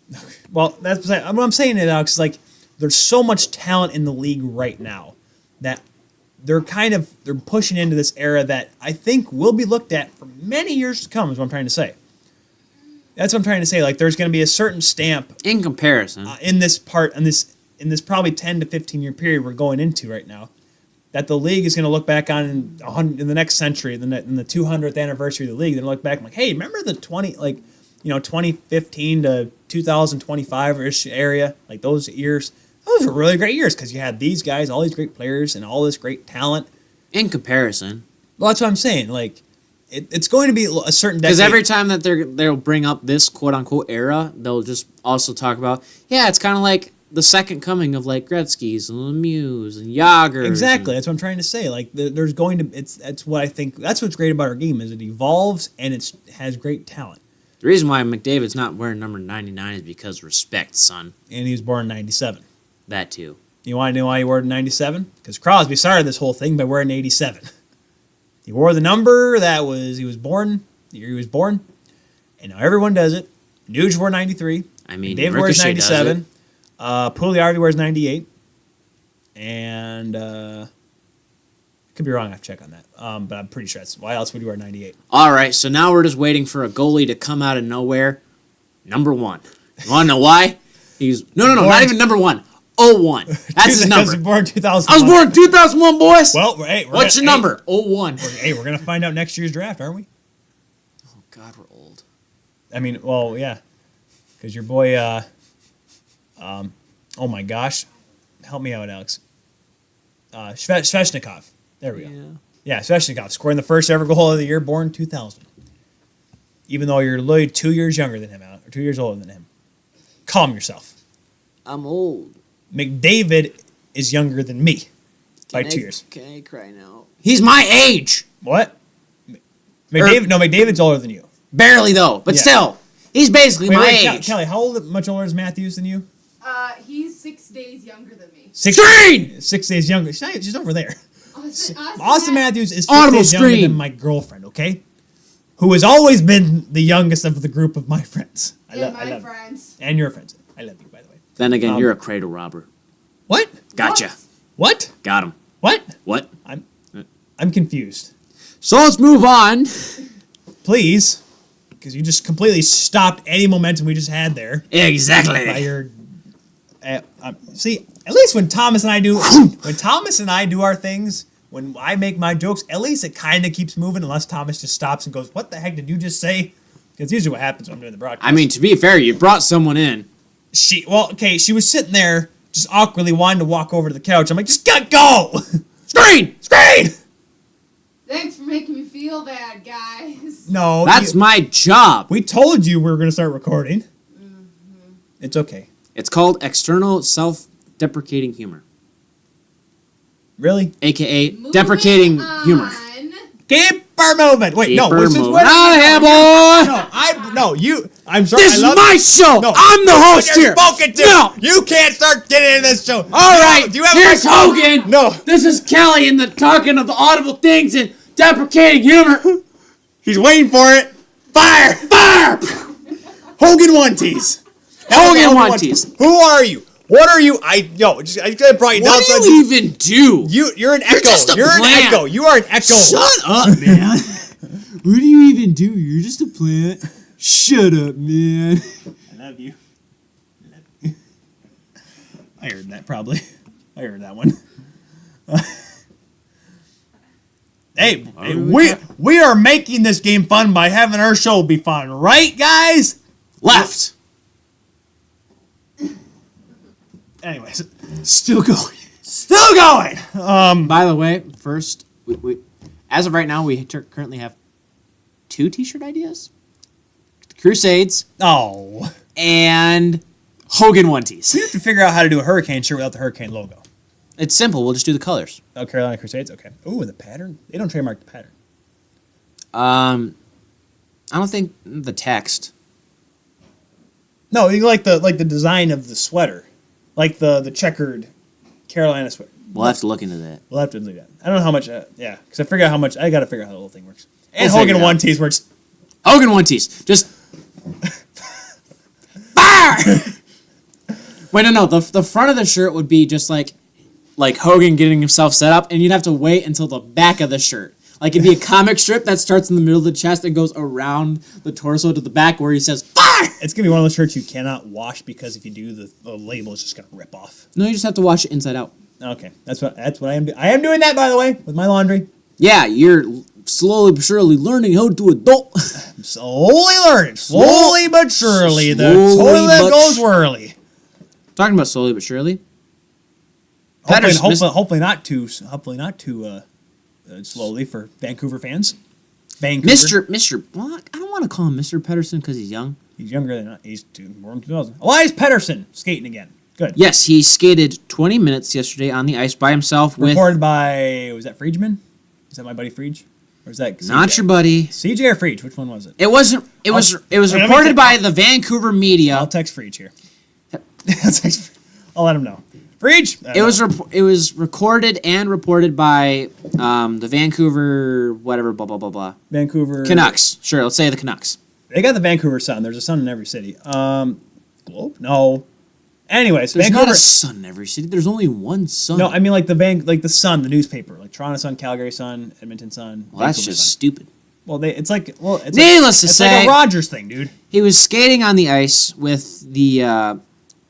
Well, that's what I'm saying. Alex, is like there's so much talent in the league right now that they're pushing into this era that I think will be looked at for many years to come. Is what I'm trying to say. That's what I'm trying to say. Like, there's going to be a certain stamp in comparison in this probably 10 to 15 year period we're going into right now, that the league is going to look back on in the next century, in the 200th anniversary of the league. They're going to look back and like, hey, remember the 2015 to 2025-ish area, like those years. Those were really great years because you had these guys, all these great players, and all this great talent. In comparison, well, that's what I'm saying. Like. It's going to be a certain decade. Because every time that they'll bring up this quote-unquote era, they'll just also talk about, it's kind of like the second coming of like Gretzky's and Lemieux and Yager. Exactly. That's what I'm trying to say. Like there's going to that's what I think. That's what's great about our game is it evolves and it has great talent. The reason why McDavid's not wearing number 99 is because respect, son. And he was born in 97. That too. You want to know why he wore 97? Because Crosby started this whole thing by wearing 87. He wore the number he was born, the year he was born, and now everyone does it. Nuge wore 93. I mean, Dave wears 97. Pugliarvi wears 98. And Could be wrong. I have to check on that. But I'm pretty sure that's why else would you wear 98? All right, so now we're just waiting for a goalie to come out of nowhere. Number 1. You want to know why? No, not even number 1. 01. That's his number. Born 2000. I was born in 2001, boys. Well, hey, what's your number? 01. Hey, we're gonna find out next year's draft, aren't we? Oh God, we're old. I mean, well, yeah, because your boy, oh my gosh, help me out, Alex. Svechnikov. There we go. Yeah, Svechnikov scoring the first ever goal of the year, born 2000. Even though you're literally 2 years younger than him, or 2 years older than him. Calm yourself. I'm old. McDavid is younger than me by 2 years. Can I cry now? He's my age. What? McDavid's older than you. Barely though, but still, he's basically my age. Kelly, much older is Matthews than you? He's 6 days younger than me. 6 days younger. She's over there. Austin Matthews is 6 days younger than my girlfriend, okay? Who has always been the youngest of the group of my friends. I love friends. And your friends. I love you, by the way. Then again, you're a cradle robber. What? Gotcha. What? Got him. What? I'm confused. So let's move on. Please. Because you just completely stopped any momentum we just had there. Exactly. By your... see, at least when Thomas and I do our things, when I make my jokes, at least it kind of keeps moving unless Thomas just stops and goes, what the heck did you just say? Because usually what happens when I'm doing the broadcast. I mean, to be fair, you brought someone in. She was sitting there just awkwardly wanting to walk over to the couch. I'm like, just gotta go! Screen! Thanks for making me feel bad, guys. No. That's my job. We told you we were going to start recording. Mm-hmm. It's okay. It's called external self-deprecating humor. Really? AKA deprecating humor. Keep her moving. Wait, Keep no. her moving. Out of here, boy! I'm sorry. This is my show. No, I'm the host here. No. You can't start getting in this show. All right. Here's Hogan. No. This is Kelly in the talking of the audible things and deprecating humor. He's waiting for it. Fire. Hogan One-Tees. Hogan One-Tees. Who are you? What are you? I just gotta brought you down. What do you even do? You're an echo. You're an echo. You are an echo. Shut up, man. What do you even do? You're just a plant. Shut up, man. I love you. I heard that probably. I heard that one. Hey, we are making this game fun by having our show be fun, right, guys? Left. Anyways, still going. By the way, first, we as of right now, we currently have 2 T-shirt ideas: Crusades. Oh. And Hogan One-Tees. We have to figure out how to do a Hurricane shirt without the Hurricane logo. It's simple. We'll just do the colors. Oh, Carolina Crusades. Okay. Ooh, the pattern. They don't trademark the pattern. I don't think the text. No, you like the design of the sweater. Like the checkered Carolina sweater. We'll have to look into that. We'll have to do that. I don't know how much. Yeah, because I got to figure out how the whole thing works. And We'll Hogan One-Tees works. Hogan One-Tees. Just fire. Wait, no. The front of the shirt would be just like Hogan getting himself set up, and you'd have to wait until the back of the shirt. Like it'd be a comic strip that starts in the middle of the chest and goes around the torso to the back where he says fire. It's gonna be one of those shirts you cannot wash because if you do, the label is just gonna rip off. No, you just have to wash it inside out. Okay, that's what I am doing. I am doing that, by the way, with my laundry. Yeah, you're slowly but surely learning how to adult. I'm slowly learning, slowly but surely. The toilet goes whirly. Talking about slowly but surely. Hopefully not too slowly for Vancouver fans. Mr. Well, I don't want to call him Mr. Petterson because he's young. He's younger than he's born in 2000. Elias Petterson skating again. Good. Yes, he skated 20 minutes yesterday on the ice by himself. Reported by was that Friedman? Is that my buddy Friedge? Or is that CJ? Not your buddy? CJ or Friedge? Which one was it? It wasn't. It was reported by the Vancouver media. I'll text Friedge here. I'll let him know. Friedge. It was recorded and reported by the Vancouver whatever blah blah blah blah. Vancouver Canucks. Sure, let's say the Canucks. They got the Vancouver Sun. There's a Sun in every city. Globe? No. Anyways, There's Vancouver. not a Sun in every city. There's only one Sun. No, I mean like the Sun, the newspaper, like Toronto Sun, Calgary Sun, Edmonton Sun. Well, that's Vancouver just Sun. stupid. Well, it's Needless to it's say, like a Rogers thing, dude. he was skating on the ice with the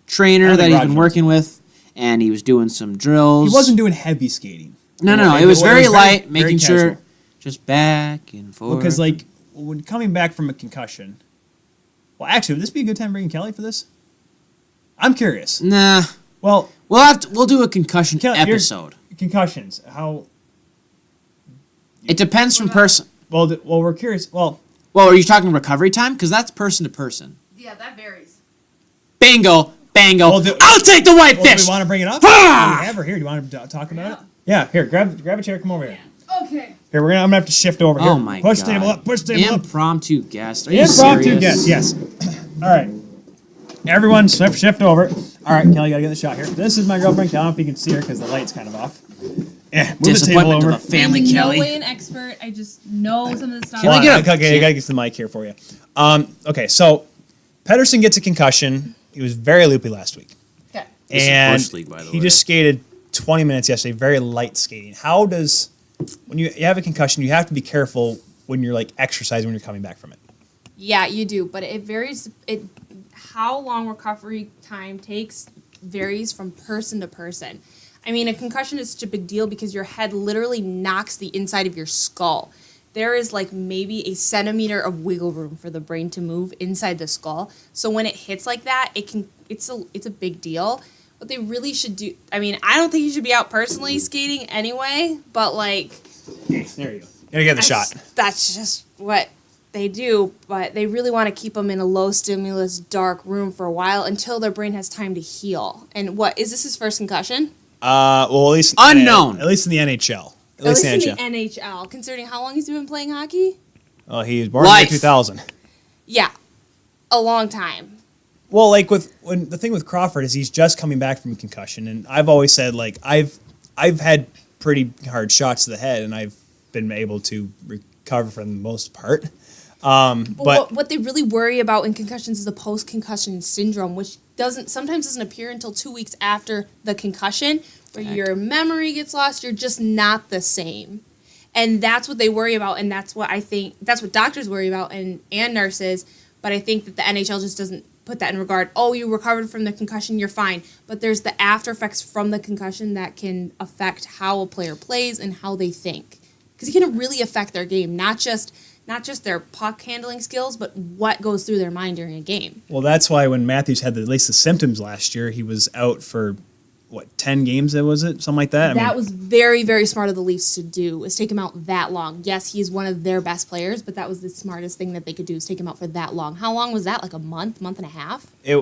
trainer that he's been working with, and he was doing some drills. He wasn't doing heavy skating. No. It was very light, making sure casual. just back and forth. Because like when coming back from a concussion. Well, actually, would this be a good time bringing Kelly for this? I'm curious. Nah. Well, we'll do a concussion Kelly, episode. Concussions. How? It depends from person. Well, we're curious. Well, are you talking recovery time? Because that's person to person. Yeah, that varies. Bingo. Well, I'll take the white do fish. we want to bring it up? Ah! Do we have her here? Do you want to talk about it? Yeah. Here, grab a chair. Come over here. Okay. Here, I'm gonna have to shift over. Here. Oh my Push god. the table up. Push the table up. Impromptu guest. Are you Impromptu serious? guest. Yes. All right. Everyone, shift over. All right, Kelly, gotta get the shot here. This is my girlfriend. I don't know if you can see her because the light's kind of off. Yeah, move the table Disappointment over. of a family, I'm in Kelly. no way an expert. I just know some of the stuff. Can I get a- Okay, I gotta get the mic here for you. Okay, so Petterson gets a concussion. He was very loopy last week. Okay. This is And Bush League, by the he way. just skated 20 minutes yesterday, very light skating. How does, when you have a concussion, you have to be careful when you're like exercising when you're coming back from it. Yeah, you do, but it varies. How long recovery time takes varies from person to person. I mean, a concussion is such a big deal because your head literally knocks the inside of your skull. There is like maybe a centimeter of wiggle room for the brain to move inside the skull. So when it hits like that, it's a big deal. What they really should do, I mean, I don't think you should be out personally skating anyway, but like, Okay, there you go. Gotta get the shot. that's just what they do, but they really want to keep them in a low stimulus, dark room for a while until their brain has time to heal. And what, is this his first concussion? Well, at least Unknown. At least in the NHL. At least in the NHL, considering how long he's been playing hockey? Oh, he was born in the year 2000. Yeah, a long time. Well, like the thing with Crawford is he's just coming back from a concussion, and I've always said like I've had pretty hard shots to the head, and I've been able to recover for the most part. But what they really worry about in concussions is the post-concussion syndrome, which sometimes doesn't appear until 2 weeks after the concussion, where your memory gets lost. You're just not the same, and that's what they worry about, and that's what doctors worry about and nurses. But I think that the NHL just doesn't put that in regard. Oh, you recovered from the concussion, you're fine. But there's the after effects from the concussion that can affect how a player plays and how they think, because it can really affect their game, not just their puck handling skills, but what goes through their mind during a game. well, that's why when Matthews had at least the symptoms last year, he was out for 10 games? Was it something like that? That was very, very smart of the Leafs to do, is take him out that long. Yes, he's one of their best players, but that was the smartest thing that they could do, is take him out for that long. How long was that? Like a month and a half? He had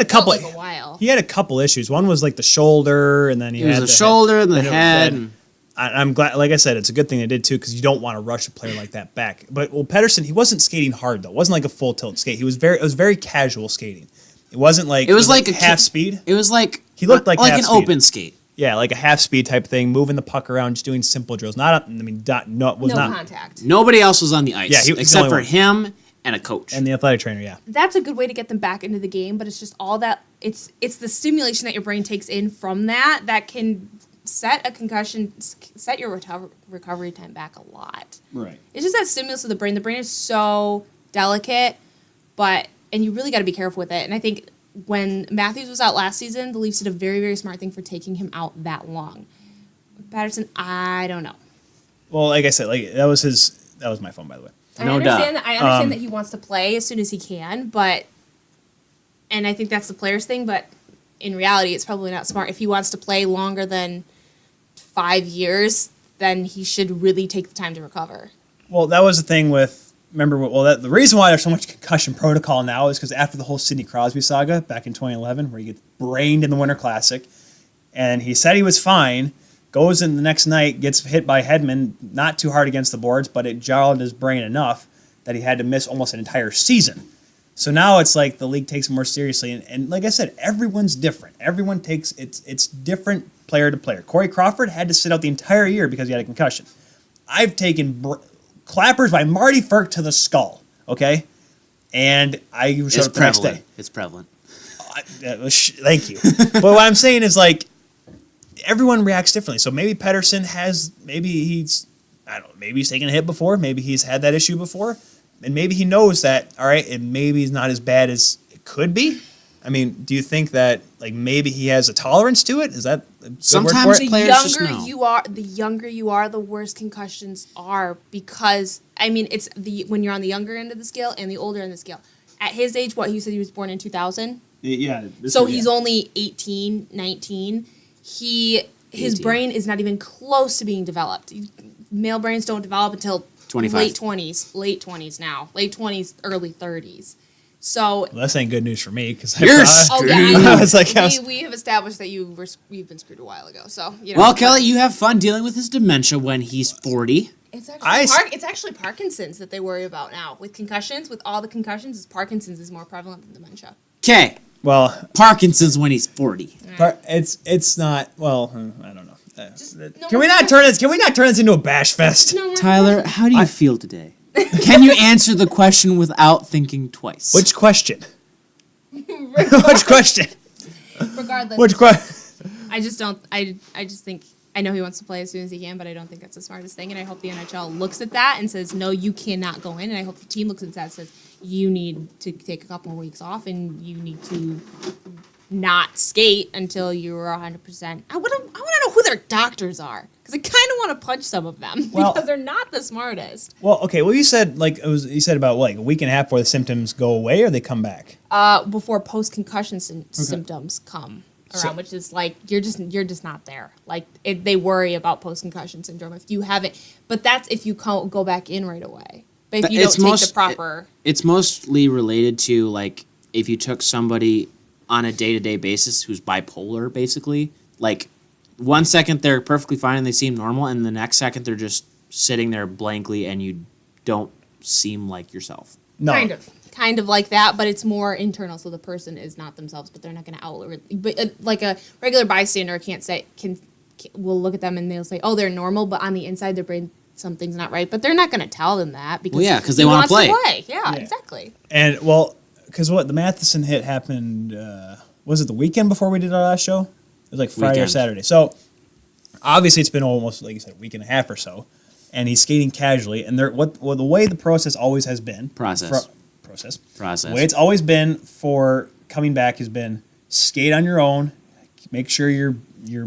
a couple. Felt like a while. He had a couple issues. One was like the shoulder, and then he had the shoulder and the then it was head. dead. I'm glad, like I said, it's a good thing they did too, because you don't want to rush a player like that back. But Petterson, he wasn't skating hard though. It wasn't like a full tilt skate. It was very casual skating. It wasn't like It was like a half speed. It was like He looked like half an speed. open skate. Yeah, like a half speed type thing, moving the puck around, just doing simple drills. Not No not contact. Nobody else was on the ice. Yeah, he was the except only for one. him and a coach. and the athletic trainer. Yeah, That's a good way to get them back into the game, but it's just all that, it's the stimulation that your brain takes in from that can set your recovery time back a lot. right. It's just that stimulus of the brain. The brain is so delicate, and you really got to be careful with it. And I think when Matthews was out last season, the Leafs did a very, very smart thing for taking him out that long. Patterson, I don't know. Well, like I said, that was my phone, by the way. No doubt. I understand that he wants to play as soon as he can, and I think that's the player's thing, but in reality, it's probably not smart. If he wants to play longer than 5 years, then he should really take the time to recover. Well, that was the thing with, the reason why there's so much concussion protocol now is because after the whole Sidney Crosby saga back in 2011, where he gets brained in the Winter Classic, and he said he was fine, goes in the next night, gets hit by Hedman, not too hard against the boards, but it jarred his brain enough that he had to miss almost an entire season. So now it's like the league takes it more seriously, and like I said, everyone's different. Everyone takes it's different player to player. Corey Crawford had to sit out the entire year because he had a concussion. I've taken clappers by Marty Ferk to the skull, okay? And I showed up the next day. It's prevalent. Thank you. But what I'm saying is like everyone reacts differently. So maybe Petterson maybe he's taken a hit before. Maybe he's had that issue before, and maybe he knows that. All right, and maybe it's not as bad as it could be. I mean, do you think that like maybe he has a tolerance to it? Is that a good Sometimes word for it? players just younger know. you are, the younger you are, the worse concussions are, because I mean it's when you're on the younger end of the scale and the older end of the scale. At his age, what, you said he was born in 2000? Yeah. So he's only 18, 19. His brain is not even close to being developed. Male brains don't develop until 25. late 20s now. Late 20s, early 30s. So Well, that's ain't good news for me because You're I was like, we have established that you've been screwed a while ago. So Well, Kelly, you have fun dealing with his dementia when he's 40. It's actually, it's actually Parkinson's that they worry about now. With concussions, with all the concussions, Parkinson's is more prevalent than dementia. Okay, well, Parkinson's when he's 40. it's not. Well, I don't know. No Can we more not turn this? Can we not turn this into a bash fest? No more Tyler, how do you feel today? Can you answer the question without thinking twice? Which question? Which question? Regardless, Which question? I just don't. I just think I know he wants to play as soon as he can, but I don't think that's the smartest thing. And I hope the NHL looks at that and says, no, you cannot go in. And I hope the team looks at that and says, you need to take a couple more weeks off and you need to not skate until you're 100%. I want to know who their doctors are, because I kind of want to punch some of them because they're not the smartest. Well, okay. Well, you said you said about like a week and a half before the symptoms go away or they come back. Before post-concussion symptoms come around, which is like you're just not there. Like they worry about post-concussion syndrome if you haven't, but that's if you go back in right away. But if you don't take the proper, it's mostly related to like if you took somebody on a day-to-day basis who's bipolar, basically, like 1 second they're perfectly fine and they seem normal, and the next second they're just sitting there blankly and you don't seem like yourself. No. kind of like that, but it's more internal. So the person is not themselves, but they're not going to out. But like a regular bystander will look at them and they'll say, "Oh, they're normal," but on the inside, their brain something's not right. But they're not going to tell them that because because they want to play. Yeah, exactly. And well, because the Matheson hit happened. Was it the weekend before we did our last show? It was like Friday or Saturday. So obviously it's been almost, like you said, a week and a half or so, and he's skating casually. And the way the process always has been Process. The way it's always been for coming back has been skate on your own, make sure your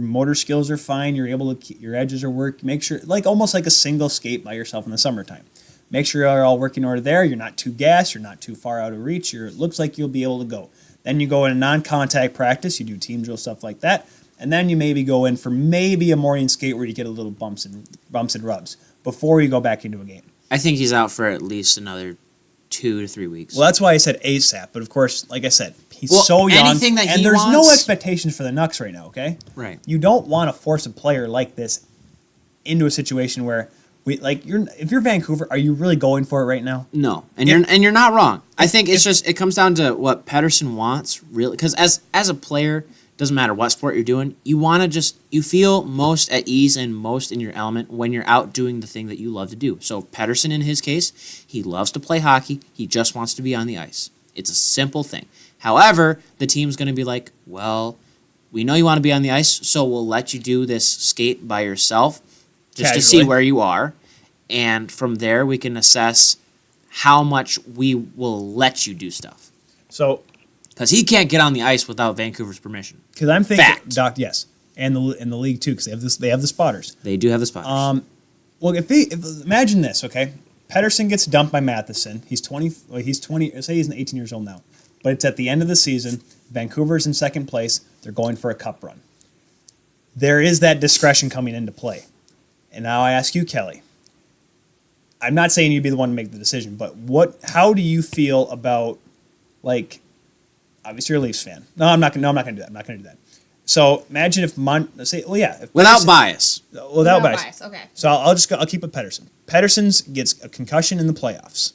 motor skills are fine, you're able to keep, your edges are work. Make sure almost like a single skate by yourself in the summertime. Make sure you're all working order there. You're not too gassed. You're not too far out of reach. It looks like you'll be able to go. Then you go in a non-contact practice. You do team drill stuff like that, and then you maybe go in for maybe a morning skate where you get a little bumps and rubs before you go back into a game. I think he's out for at least another 2 to 3 weeks. Well, that's why I said ASAP. But of course, like I said, he's Well, so young, anything that and he there's no wants- expectations for the Nucks right now. Okay, Right. You don't want to force a player like this into a situation where if you're Vancouver, are you really going for it right now? No, and you're not wrong. I think it comes down to what Petterson wants, really, because as a player, doesn't matter what sport you're doing, you feel most at ease and most in your element when you're out doing the thing that you love to do. So Petterson, in his case, he loves to play hockey. He just wants to be on the ice. It's a simple thing. However, the team's going to be like, well, we know you want to be on the ice, so we'll let you do this skate by yourself just to see where you are. And from there, we can assess how much we will let you do stuff. So, because he can't get on the ice without Vancouver's permission. Because I'm thinking, Fact. Doc, yes, and the league too, because they have the spotters. They do have the spotters. Well, imagine this, okay? Petterson gets dumped by Matheson. He's 20. Say he's 18 years old now, but it's at the end of the season. Vancouver's in second place. They're going for a cup run. There is that discretion coming into play. And now I ask you, Kelly. I'm not saying you'd be the one to make the decision, but how do you feel about, like, obviously you're a Leafs fan. No, I'm not going to do that. I'm not going to do that. So imagine if without bias. Without bias. Okay. So I'll keep it Petterson. Petterson's gets a concussion in the playoffs.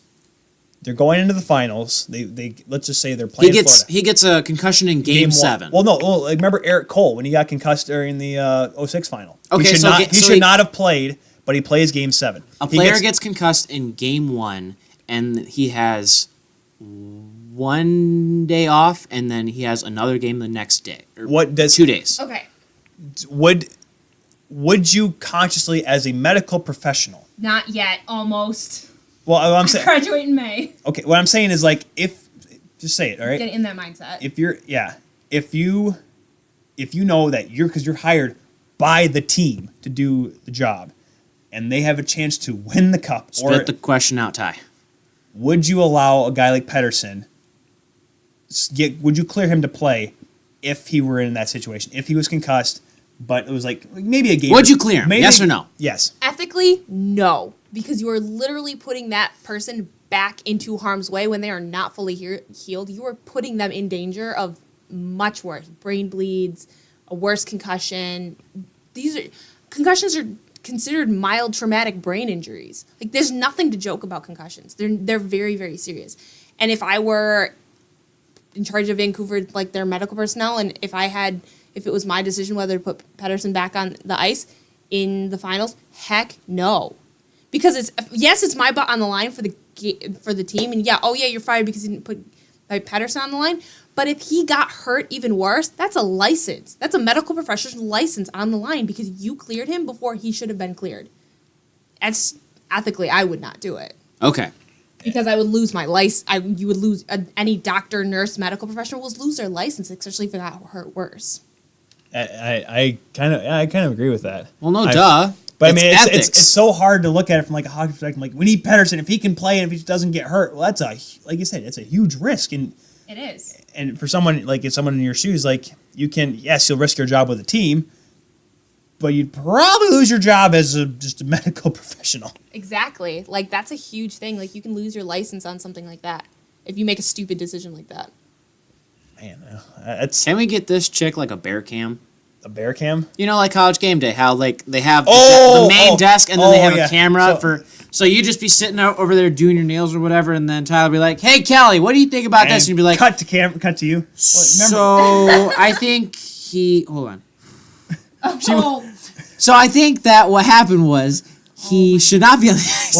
They're going into the finals. They let's just say they're playing Florida. He gets a concussion in Game 7. Well, no. Well, remember Eric Cole when he got concussed during the 06 final. Okay, he should not have played, but he plays Game 7. A player gets concussed in Game 1, and he has 1 day off, and then he has another game the next day. Or What does 2 days? Okay. Would you consciously, as a medical professional? Not yet. Almost. Well, I'm saying. Graduate in May. Okay, what I'm saying is like just say it, all right? Get in that mindset. If you know that because you're hired by the team to do the job, and they have a chance to win the cup, Spit the question out, Ty. would you allow a guy like Petterson? Would you clear him to play if he were in that situation? If he was concussed, but it was like maybe a game. Would you clear him? Yes or no? Yes. Ethically, no. Because you are literally putting that person back into harm's way when they are not fully healed. You are putting them in danger of much worse. Brain bleeds, a worse concussion. Concussions are considered mild traumatic brain injuries. Like, there's nothing to joke about concussions. They're very, very serious. And if I were in charge of Vancouver, like their medical personnel, and if it was my decision whether to put Petterson back on the ice in the finals, heck no. Because it's my butt on the line for the team, and you're fired because you didn't put Petterson on the line. But if he got hurt even worse, that's a license. That's a medical professional license on the line because you cleared him before he should have been cleared. That's ethically, I would not do it. Okay. Because I would lose my license. You would lose any doctor, nurse, medical professional will lose their license, especially if it got hurt worse. I kind of agree with that. Well, no, duh. But It's it's so hard to look at it from like a hockey perspective. Like, we need Petterson if he can play and if he doesn't get hurt. Well, like you said, it's a huge risk. And It is. And for someone like if someone in your shoes, like you'll risk your job with a team, but you'd probably lose your job as just a medical professional. Exactly. Like, that's a huge thing. Like, you can lose your license on something like that if you make a stupid decision like that. Man, that's Can we get this chick like a bear cam? a bear cam. You know, like College Game Day, how like they have the main desk and then they have a camera so you just be sitting out over there doing your nails or whatever, and then Tyler will be like, "Hey, Kelly, what do you think about this?" And you'd be like, cut to you. So I think hold on. Oh. So I think that what happened was he should not be on the ice.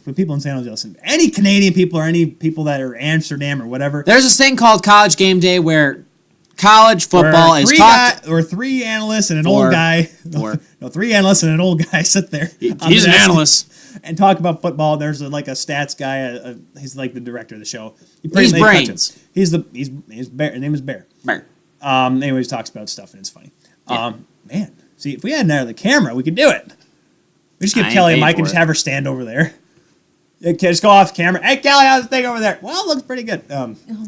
For people in San Jose, listen, any Canadian people or any people that are Amsterdam or whatever. There's this thing called College Game Day where college football is taught. Or three analysts and an old guy. Three analysts and an old guy sit there. He's an analyst. And talk about football. There's like a stats guy. He's like the director of the show. He's brains. He's Bear. His name is Bear. Bear. Anyways, talks about stuff and it's funny. Yeah. Man, see, if we had another camera, we could do it. We just give I Kelly a ain't mic paid and for just it. have her stand over there. Yeah, just go off camera. Hey, Kelly, how's the thing over there? Well, it looks pretty good. That was pretty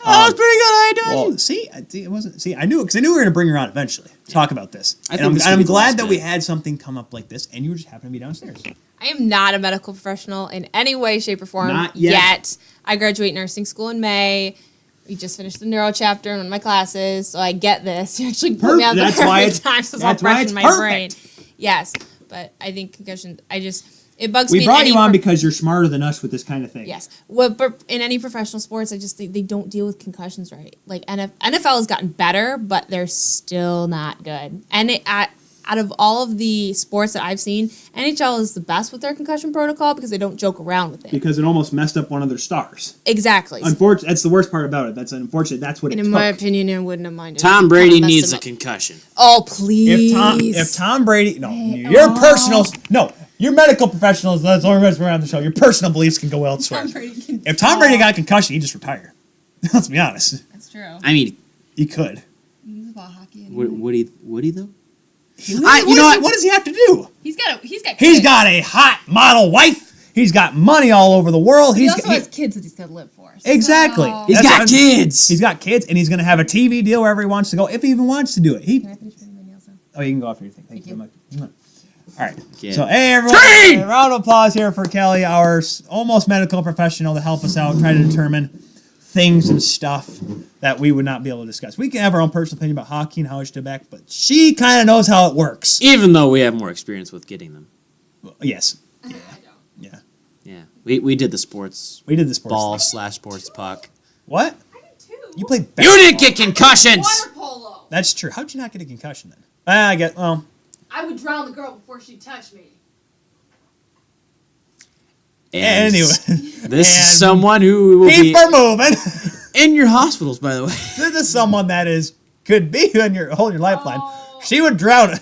good. How you doing? Well, it wasn't. See, I knew because I knew we were going to bring her on eventually. Talk about this. I'm glad that we had something come up like this, and you were just happening to be downstairs. I am not a medical professional in any way, shape, or form. Not yet. I graduate nursing school in May. We just finished the neuro chapter in one of my classes, so I get this. You actually put me on the perfect time, so it's all fresh in my brain. Yes, but I think concussions, it bugs me. We brought you on because you're smarter than us with this kind of thing. Yes. Well, but in any professional sports, I just think they don't deal with concussions right. Like, NFL has gotten better, but they're still not good. And out of all of the sports that I've seen, NHL is the best with their concussion protocol because they don't joke around with it. Because it almost messed up one of their stars. Exactly. Unfortunately, that's the worst part about it. That's unfortunate. That's what it took. In my opinion, I wouldn't have minded. Tom Brady needs a concussion. Oh, please. If Tom Brady, your medical professionals, that's the only reason we're on the show. Your personal beliefs can go elsewhere. If Tom Brady got a concussion, he'd just retire. Let's be honest. That's true. I mean, he could. Would he though? What does he have to do? He's got He's got a hot model wife. He's got money all over the world. He also has kids that he's got to live for. Exactly. He's got kids. He's got kids, and he's going to have a TV deal wherever he wants to go, if he even wants to do it. Can I finish putting my nails on? Oh, you can go off your thing. Thank you very much. All right. Yeah. So, hey, everyone. A round of applause here for Kelly, our almost medical professional, to help us out, try to determine things and stuff that we would not be able to discuss. We can have our own personal opinion about hockey and how it should back, but she kind of knows how it works. Even though we have more experience with getting them. Well, yes. I don't. Yeah. Yeah. We did the sports. We did the sports ball thing. / sports puck. What? I did too. You played You basketball. didn't get concussions. Water polo. That's true. How'd you not get a concussion then? I get, well. I would drown the girl before she touched me. And Anyway, this and is someone who will keep be her moving. in your hospitals, by the way. This is someone that could be on your holding your lifeline. Oh. She would drown.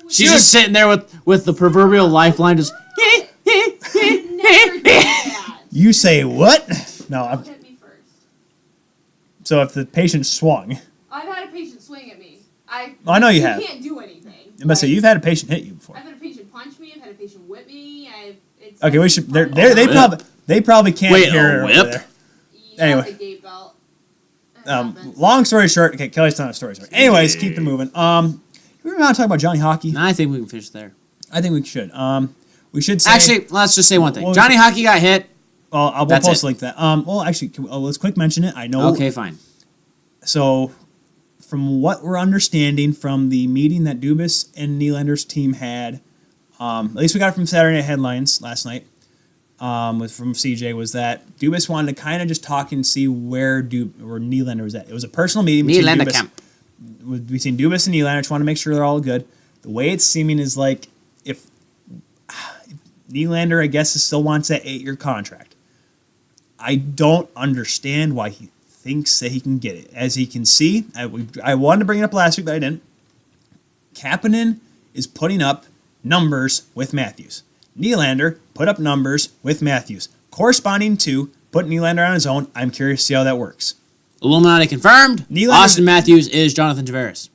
She's just sitting there with the proverbial lifeline, just. Never do that. You say what? No. Don't hit me first. So if the patient swung, I've had a patient swing at me. I know you have. You can't do anything. I must say you've had a patient hit you before. I've had a patient punch me. I've had a patient whip me. Okay, we should. They probably can't Wait, hear a over whip? there. Yeah, Anyway. the gate belt. That happens. Long story short. Okay, Kelly's telling a story. Anyways, keep it moving. We want to talk about Johnny Hockey. No, I think we can finish there. I think we should. We should say. Actually, let's just say one thing. Well, Johnny Hockey got hit. Well, we'll That's post it. a link to that. Well, actually, let's quick mention it. I know. Okay, fine. So, from what we're understanding from the meeting that Dubas and Nylander's team had, at least we got it from Saturday Night Headlines last night, from CJ, was that Dubas wanted to kind of just talk and see where Nylander was at. It was a personal meeting between Nylander Dubas, camp. between Dubas and Nylander. Just want to make sure they're all good. The way it's seeming is like if Nylander, I guess, still wants that 8-year contract. I don't understand why he thinks that he can get it. As he can see, I wanted to bring it up last week, but I didn't. Kapanen is putting up numbers with Matthews. Nylander put up numbers with Matthews. Corresponding to put Nylander on his own. I'm curious to see how that works. Illuminati confirmed. Nylander- Austin Matthews is Jonathan Tavares.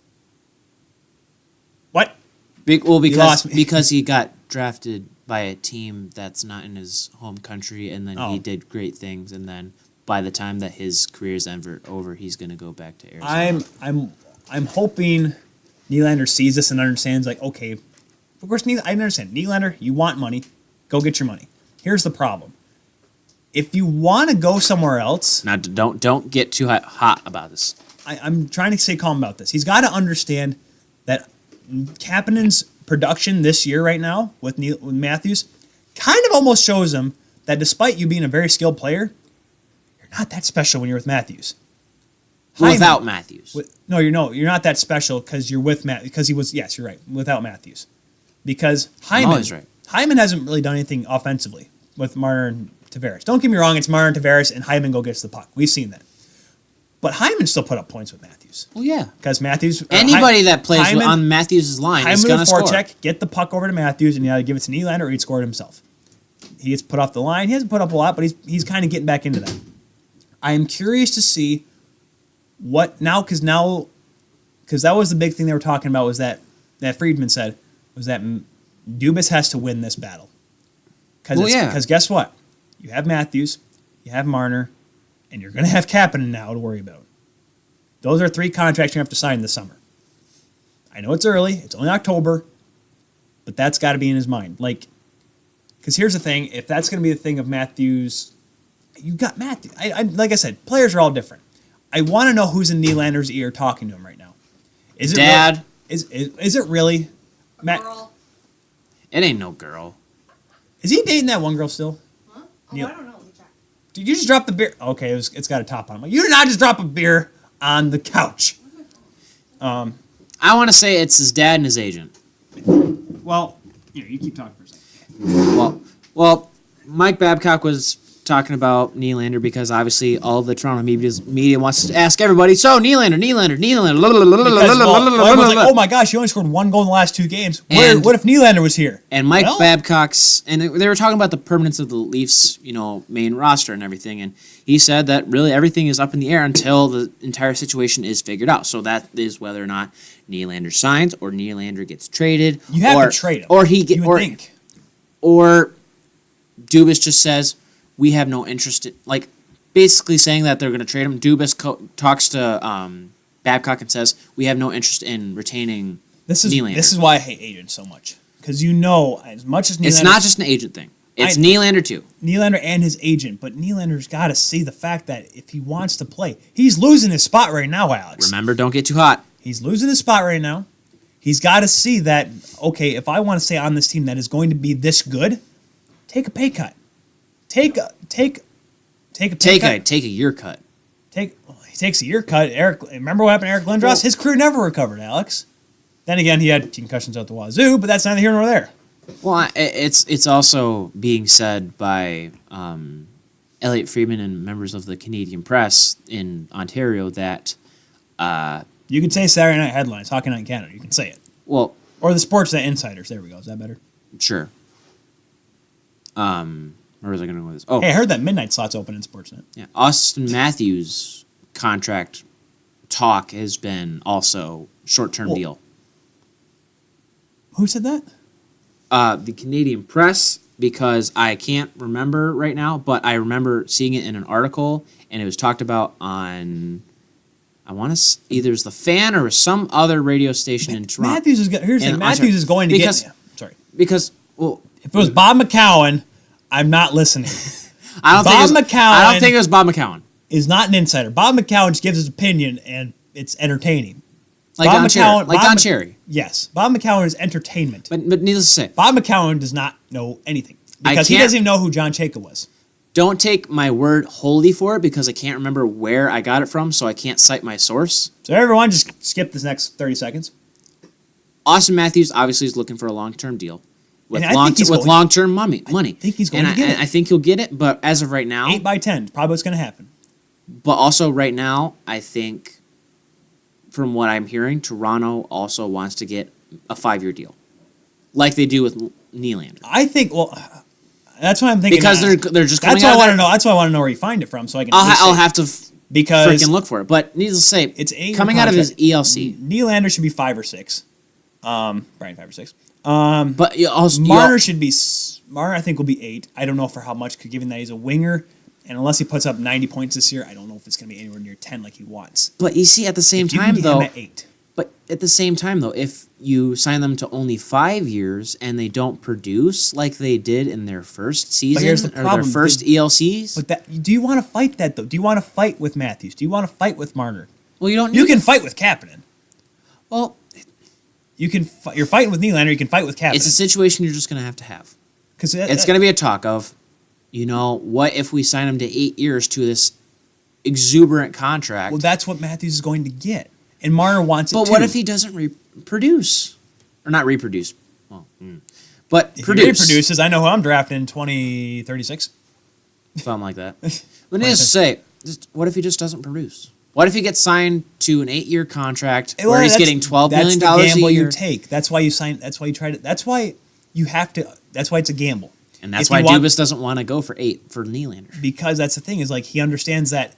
What? Because lost me. because he got drafted by a team that's not in his home country, and then he Oh. did great things, and then by the time that his career's over, he's going to go back to Arizona. I'm hoping Nylander sees this and understands, like, okay, of course, I understand. Nylander, you want money. Go get your money. Here's the problem. If you want to go somewhere else... Now, don't get too hot about this. I'm trying to stay calm about this. He's got to understand that Kapanen's production this year right now with Matthews kind of almost shows him that despite you being a very skilled player, you're not that special when you're with Matthews. Without Matthews. You're not that special because you're with Matt. Because he was, yes, you're right, without Matthews. Because Hyman, always right. Hyman hasn't really done anything offensively with Marner and Tavares. Don't get me wrong, it's Marner and Tavares, and Hyman go gets the puck. We've seen that. But Hyman still put up points with Matthews. Well, yeah. Because Matthews... Anybody that plays Hyman- on Matthews' line is Hyman going to with score. forecheck, get the puck over to Matthews, and you either give it to Nylander or he'd score it himself. He gets put off the line. He hasn't put up a lot, but he's kind of getting back into that. I am curious to see what now, because that was the big thing they were talking about, was that Friedman said, was that Dubas has to win this battle. Because guess what? You have Matthews, you have Marner, and you're going to have Kapanen now to worry about. Those are 3 contracts you have to sign this summer. I know it's early. It's only October. But that's got to be in his mind. Like, because here's the thing. If that's going to be the thing of Matthews, you got Matthews. Like I said, players are all different. I want to know who's in Nylander's ear talking to him right now. Is it Dad. Is it really? Matt, Girl. It ain't no girl. is he dating that one girl still? Huh? Oh, Neil. I don't know. Let me check. Did you just drop the beer? Okay, it's got a top on it. You did not just drop a beer on the couch. I want to say it's his dad and his agent. Well, you keep talking for a second. Well, Mike Babcock was talking about Nylander because obviously all the Toronto media wants to ask everybody, so Nylander. Because, everyone's like, oh my gosh, you only scored 1 goal in the last 2 games. What if Nylander was here? And Mike Well, Babcock's, and they were talking about the permanence of the Leafs, main roster and everything, and he said that really everything is up in the air until the entire situation is figured out. So that is whether or not Nylander signs or Nylander gets traded. You have to trade him. Or or Dubas just says, we have no interest in, like, basically saying that they're going to trade him. Dubas talks to Babcock and says, we have no interest in retaining Nylander. This is why I hate agents so much. Because as much as Nylander... It's not just an agent thing. It's Nylander, too. Nylander and his agent, but Nylander's got to see the fact that if he wants to play, he's losing his spot right now, Alex. Remember, don't get too hot. He's losing his spot right now. He's got to see that, okay, if I want to stay on this team that is going to be this good, take a pay cut. Take a pay cut. Take a year cut. He takes a year cut. Remember what happened to Eric Lindros? Well, his career never recovered, Alex. Then again, he had concussions out the wazoo, but that's neither here nor there. Well, it's also being said by Elliot Friedman and members of the Canadian press in Ontario that You can say Saturday Night Headlines, Hockey Night in Canada. You can say it. well, Or the Sportsnet Insiders. There we go. Is that better? sure. Where was I going to go with this? Oh, Hey, I heard that midnight slot's open in Sportsnet. yeah. Austin Matthews' contract talk has been also short-term Well- deal. Who said that? The Canadian press, because I can't remember right now, but I remember seeing it in an article, and it was talked about on, I want to either it's the Fan or some other radio station in Toronto. Matthews is here's the In thing. Matthews is going to because- get. Sorry, Because well, if it was Bob McCowan, I'm not listening. I don't Bob think McCowan- I don't think it was Bob McCowan. Is not an insider. Bob McCowan just gives his opinion, and it's entertaining. Like Bob Don Cherry. McCowan- Like Bob Don Mc- Cherry. Yes, Bob McCowan is entertainment. But needless to say, Bob McCowan does not know anything I because he can't- doesn't even know who John Chayka was. don't take my word wholly for it because I can't remember where I got it from, so I can't cite my source. So everyone, just skip this next 30 seconds. Austin Matthews obviously is looking for a long-term deal with And I think he's going- long-term money. I think he's going and to get it. I think he'll get it, but as of right now, 8x10, probably what's going to happen. but also right now, I think from what I'm hearing, Toronto also wants to get a 5-year deal, like they do with Nylander, I think. Well, that's what I'm thinking. because they're just coming That's why I out want to of know. That's why I want to know where you find it from, so I can. at I'll, least I'll say- have to because freaking look for it. But needless to say, it's coming out of his ELC. Nylander should be 5 or 6. Brian 5 or 6. But you also Marner should be. Marner, I think, will be 8. I don't know for how much, given that he's a winger, and unless he puts up 90 points this year, I don't know if it's going to be anywhere near 10 like he wants. But you see, at the same If you can time, get him though, at 8. but at the same time, though, if you sign them to only 5 years and they don't produce like they did in their first season here's the or their problem. first ELCs, But do you want to fight that though? Do you want to fight with Matthews? Do you want to fight with Marner? well, you don't. You need can to- fight with Kapanen. Well, You can. You're fighting with Nylander. You can fight with Kapanen. it's a situation you're just going to have. Because It's going to be a talk of, what if we sign him to 8 years to this exuberant contract? Well, that's what Matthews is going to get, and Marner wants it but too. what if he doesn't reproduce, or not reproduce? Well, but If he produce reproduces? I know who I'm drafting in 2036. something like that. But needless to say, what if he just doesn't produce? What if he gets signed to an 8-year contract where he's getting $12 million That's the gamble a year? you take. That's why you sign. That's why you try to. That's why you have to. That's why it's a gamble. And that's If you why want- Dubas doesn't want to go for 8 for Nylander. Because that's the thing is like he understands that.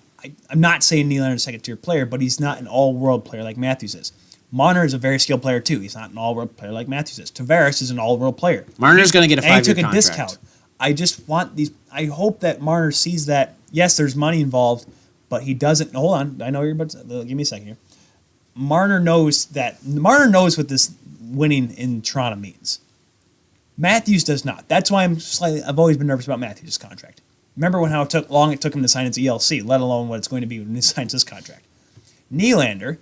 I'm not saying Nylander's a second tier player, but he's not an all world player like Matthews is. Marner is a very skilled player too. He's not an all world player like Matthews is. Tavares is an all world player. Marner's going to get a 5-year And he took a contract. discount. I just want these. I hope that Marner sees that. Yes, there's money involved, but he doesn't. Hold on, I know you're about to. Give me a second here. Marner knows that. Marner knows what this winning in Toronto means. Matthews does not. That's why I've always been nervous about Matthews' contract. Remember how long it took him to sign his ELC, let alone what it's going to be when he signs this contract. Nylander,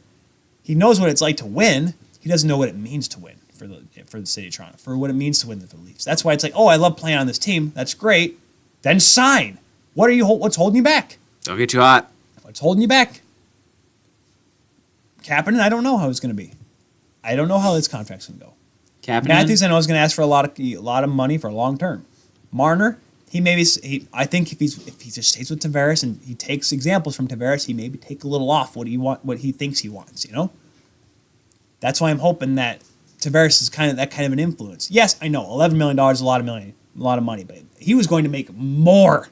he knows what it's like to win. He doesn't know what it means to win for the city of Toronto, for what it means to win for the Leafs. That's why it's like, oh, I love playing on this team. That's great. Then sign. What's holding you back? Don't get too hot. What's holding you back? Kapanen, I don't know how it's going to be. I don't know how this contract's going to go. Kapanen, Matthews, I know, is going to ask for a lot of money for a long term. Marner, I think if he just stays with Tavares and he takes examples from Tavares, he maybe take a little off what he thinks he wants. That's why I'm hoping that Tavares is that kind of an influence. Yes, I know $11 million is a lot of money, but he was going to make more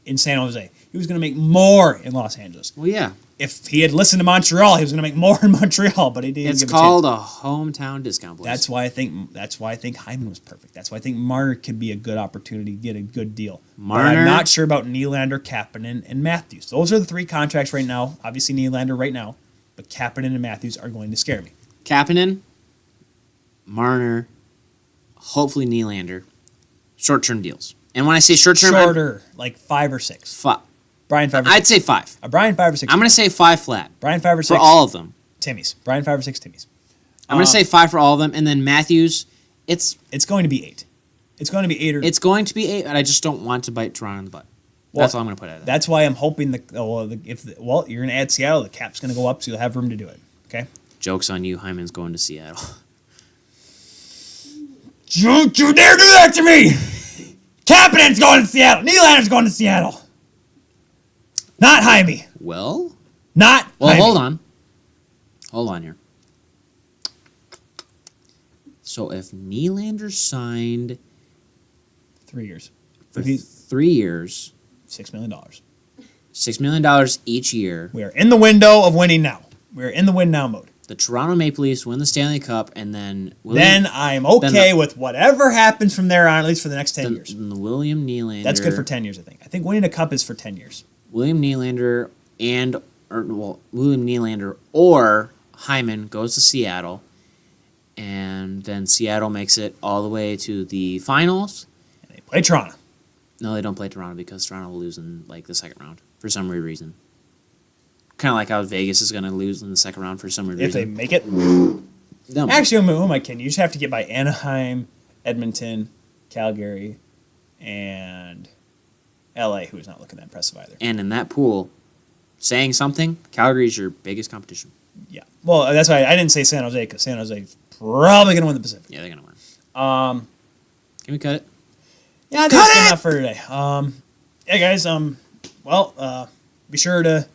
in San Jose. He was going to make more in Los Angeles. well, yeah. If he had listened to Montreal, he was going to make more in Montreal, but he didn't. It's give called a a hometown discount, boys. That's why I think Hyman was perfect. That's why I think Marner could be a good opportunity to get a good deal. But Marner- I'm not sure about Nylander, Kapanen, and Matthews. Those are the 3 contracts right now. Obviously Nylander right now, but Kapanen and Matthews are going to scare me. Kapanen, Marner, hopefully Nylander, short-term deals. And when I say short-term, Shorter, like 5 or 6. Brian 5 or 6. I'd say 5. Brian 5 or 6. I'm going to say 5 flat Brian 5 or 6 for all of them. Timmys. Brian 5 or 6 Timmys. I'm going to say 5 for all of them, and then Matthews, it's It's going to be 8. It's going to be 8 or. it's going to be 8, and I just don't want to bite Toronto in the butt. That's all I'm going to put at it. That's why I'm hoping you're going to add Seattle, the cap's going to go up, so you'll have room to do it. Okay. Joke's on you, Hyman's going to Seattle. Don't you dare do that to me! Kapanen's going to Seattle. Nylander's going to Seattle. Not Jaime. Well, Not Jaime. hold on. Hold on here. So if Nylander signed 3 years. for 3 years, $6 million. $6 million each year, We are in the window of winning now. We are in the win now mode. the Toronto Maple Leafs win the Stanley Cup, and then Then I'm okay with whatever happens from there on, at least for the next 10 years. the William Nylander. That's good for 10 years, I think. I think winning a cup is for 10 years. William Nylander William Nylander or Hyman goes to Seattle, and then Seattle makes it all the way to the finals. And they play Toronto. No, they don't play Toronto because Toronto will lose in like the second round for some weird reason. Kind of like how Vegas is going to lose in the second round for some weird If they reason. make it. No. Actually, who am I kidding? You just have to get by Anaheim, Edmonton, Calgary, and LA, who's not looking that impressive either. And in that pool, saying something, Calgary is your biggest competition. Yeah. Well, that's why I didn't say San Jose, because San Jose is probably going to win the Pacific. Yeah, they're going to win. Can we cut it? Yeah, I think that's good enough for today. Yeah, guys. Be sure to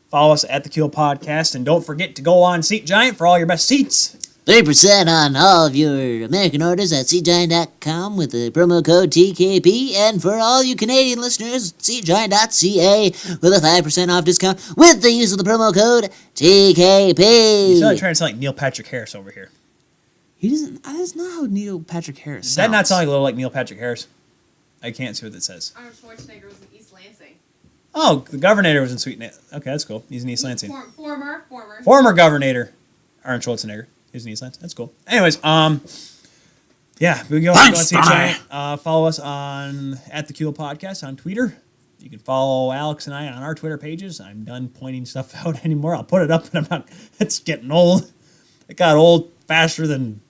follow us at the Keel Podcast, and don't forget to go on Seat Giant for all your best seats. 3% on all of your American orders at SeatGiant.com with the promo code TKP. And for all you Canadian listeners, SeatGiant.ca with a 5% off discount with the use of the promo code TKP. You started trying to sound like Neil Patrick Harris over here. He doesn't. That's not how Neil Patrick Harris Does sounds. that not sound like a little like Neil Patrick Harris? I can't see what it says. Arnold Schwarzenegger was in East Lansing. Oh, the Governor was in Sweet. Okay, that's cool. He's in East Lansing. Former. Governor Arnold Schwarzenegger. He's in East Lansing. That's cool. Anyways, yeah, we go on Seat Giant. Follow us on at the Keel Podcast on Twitter. You can follow Alex and I on our Twitter pages. I'm done pointing stuff out anymore. I'll put it up, and I'm not. It's getting old. It got old faster than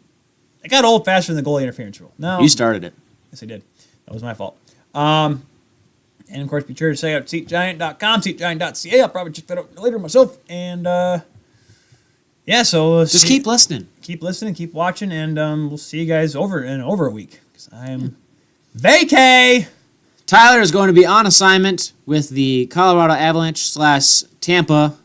the goalie interference rule. No, You started it. Yes, I did. That was my fault. And of course, be sure to check out SeatGiant.com, SeatGiant.ca. I'll probably check that out later myself. And yeah, so Just keep listening. keep listening, keep watching, and we'll see you guys in over a week because I am vacay. Tyler is going to be on assignment with the Colorado Avalanche / Tampa.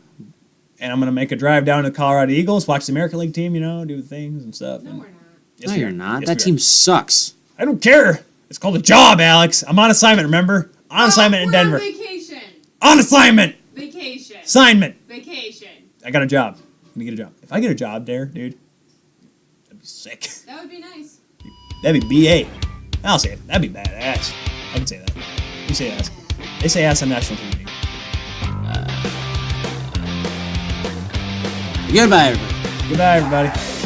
And I'm gonna make a drive down to the Colorado Eagles, watch the American League team, do things and stuff. No, And- we're not. Yes, No, we you're are. not. Yes, That we team are. sucks. I don't care. It's called a job, Alex. I'm on assignment. Remember, on assignment in We're Denver. On vacation. On assignment. Vacation. Assignment. Vacation. I got a job. I'm gonna get a job. If I get a job there, dude, that'd be sick. That would be nice. That'd be BA. I'll say it. That'd be badass. I can say that. You say ass. They say ass on national TV. Goodbye, everybody. Goodbye, everybody.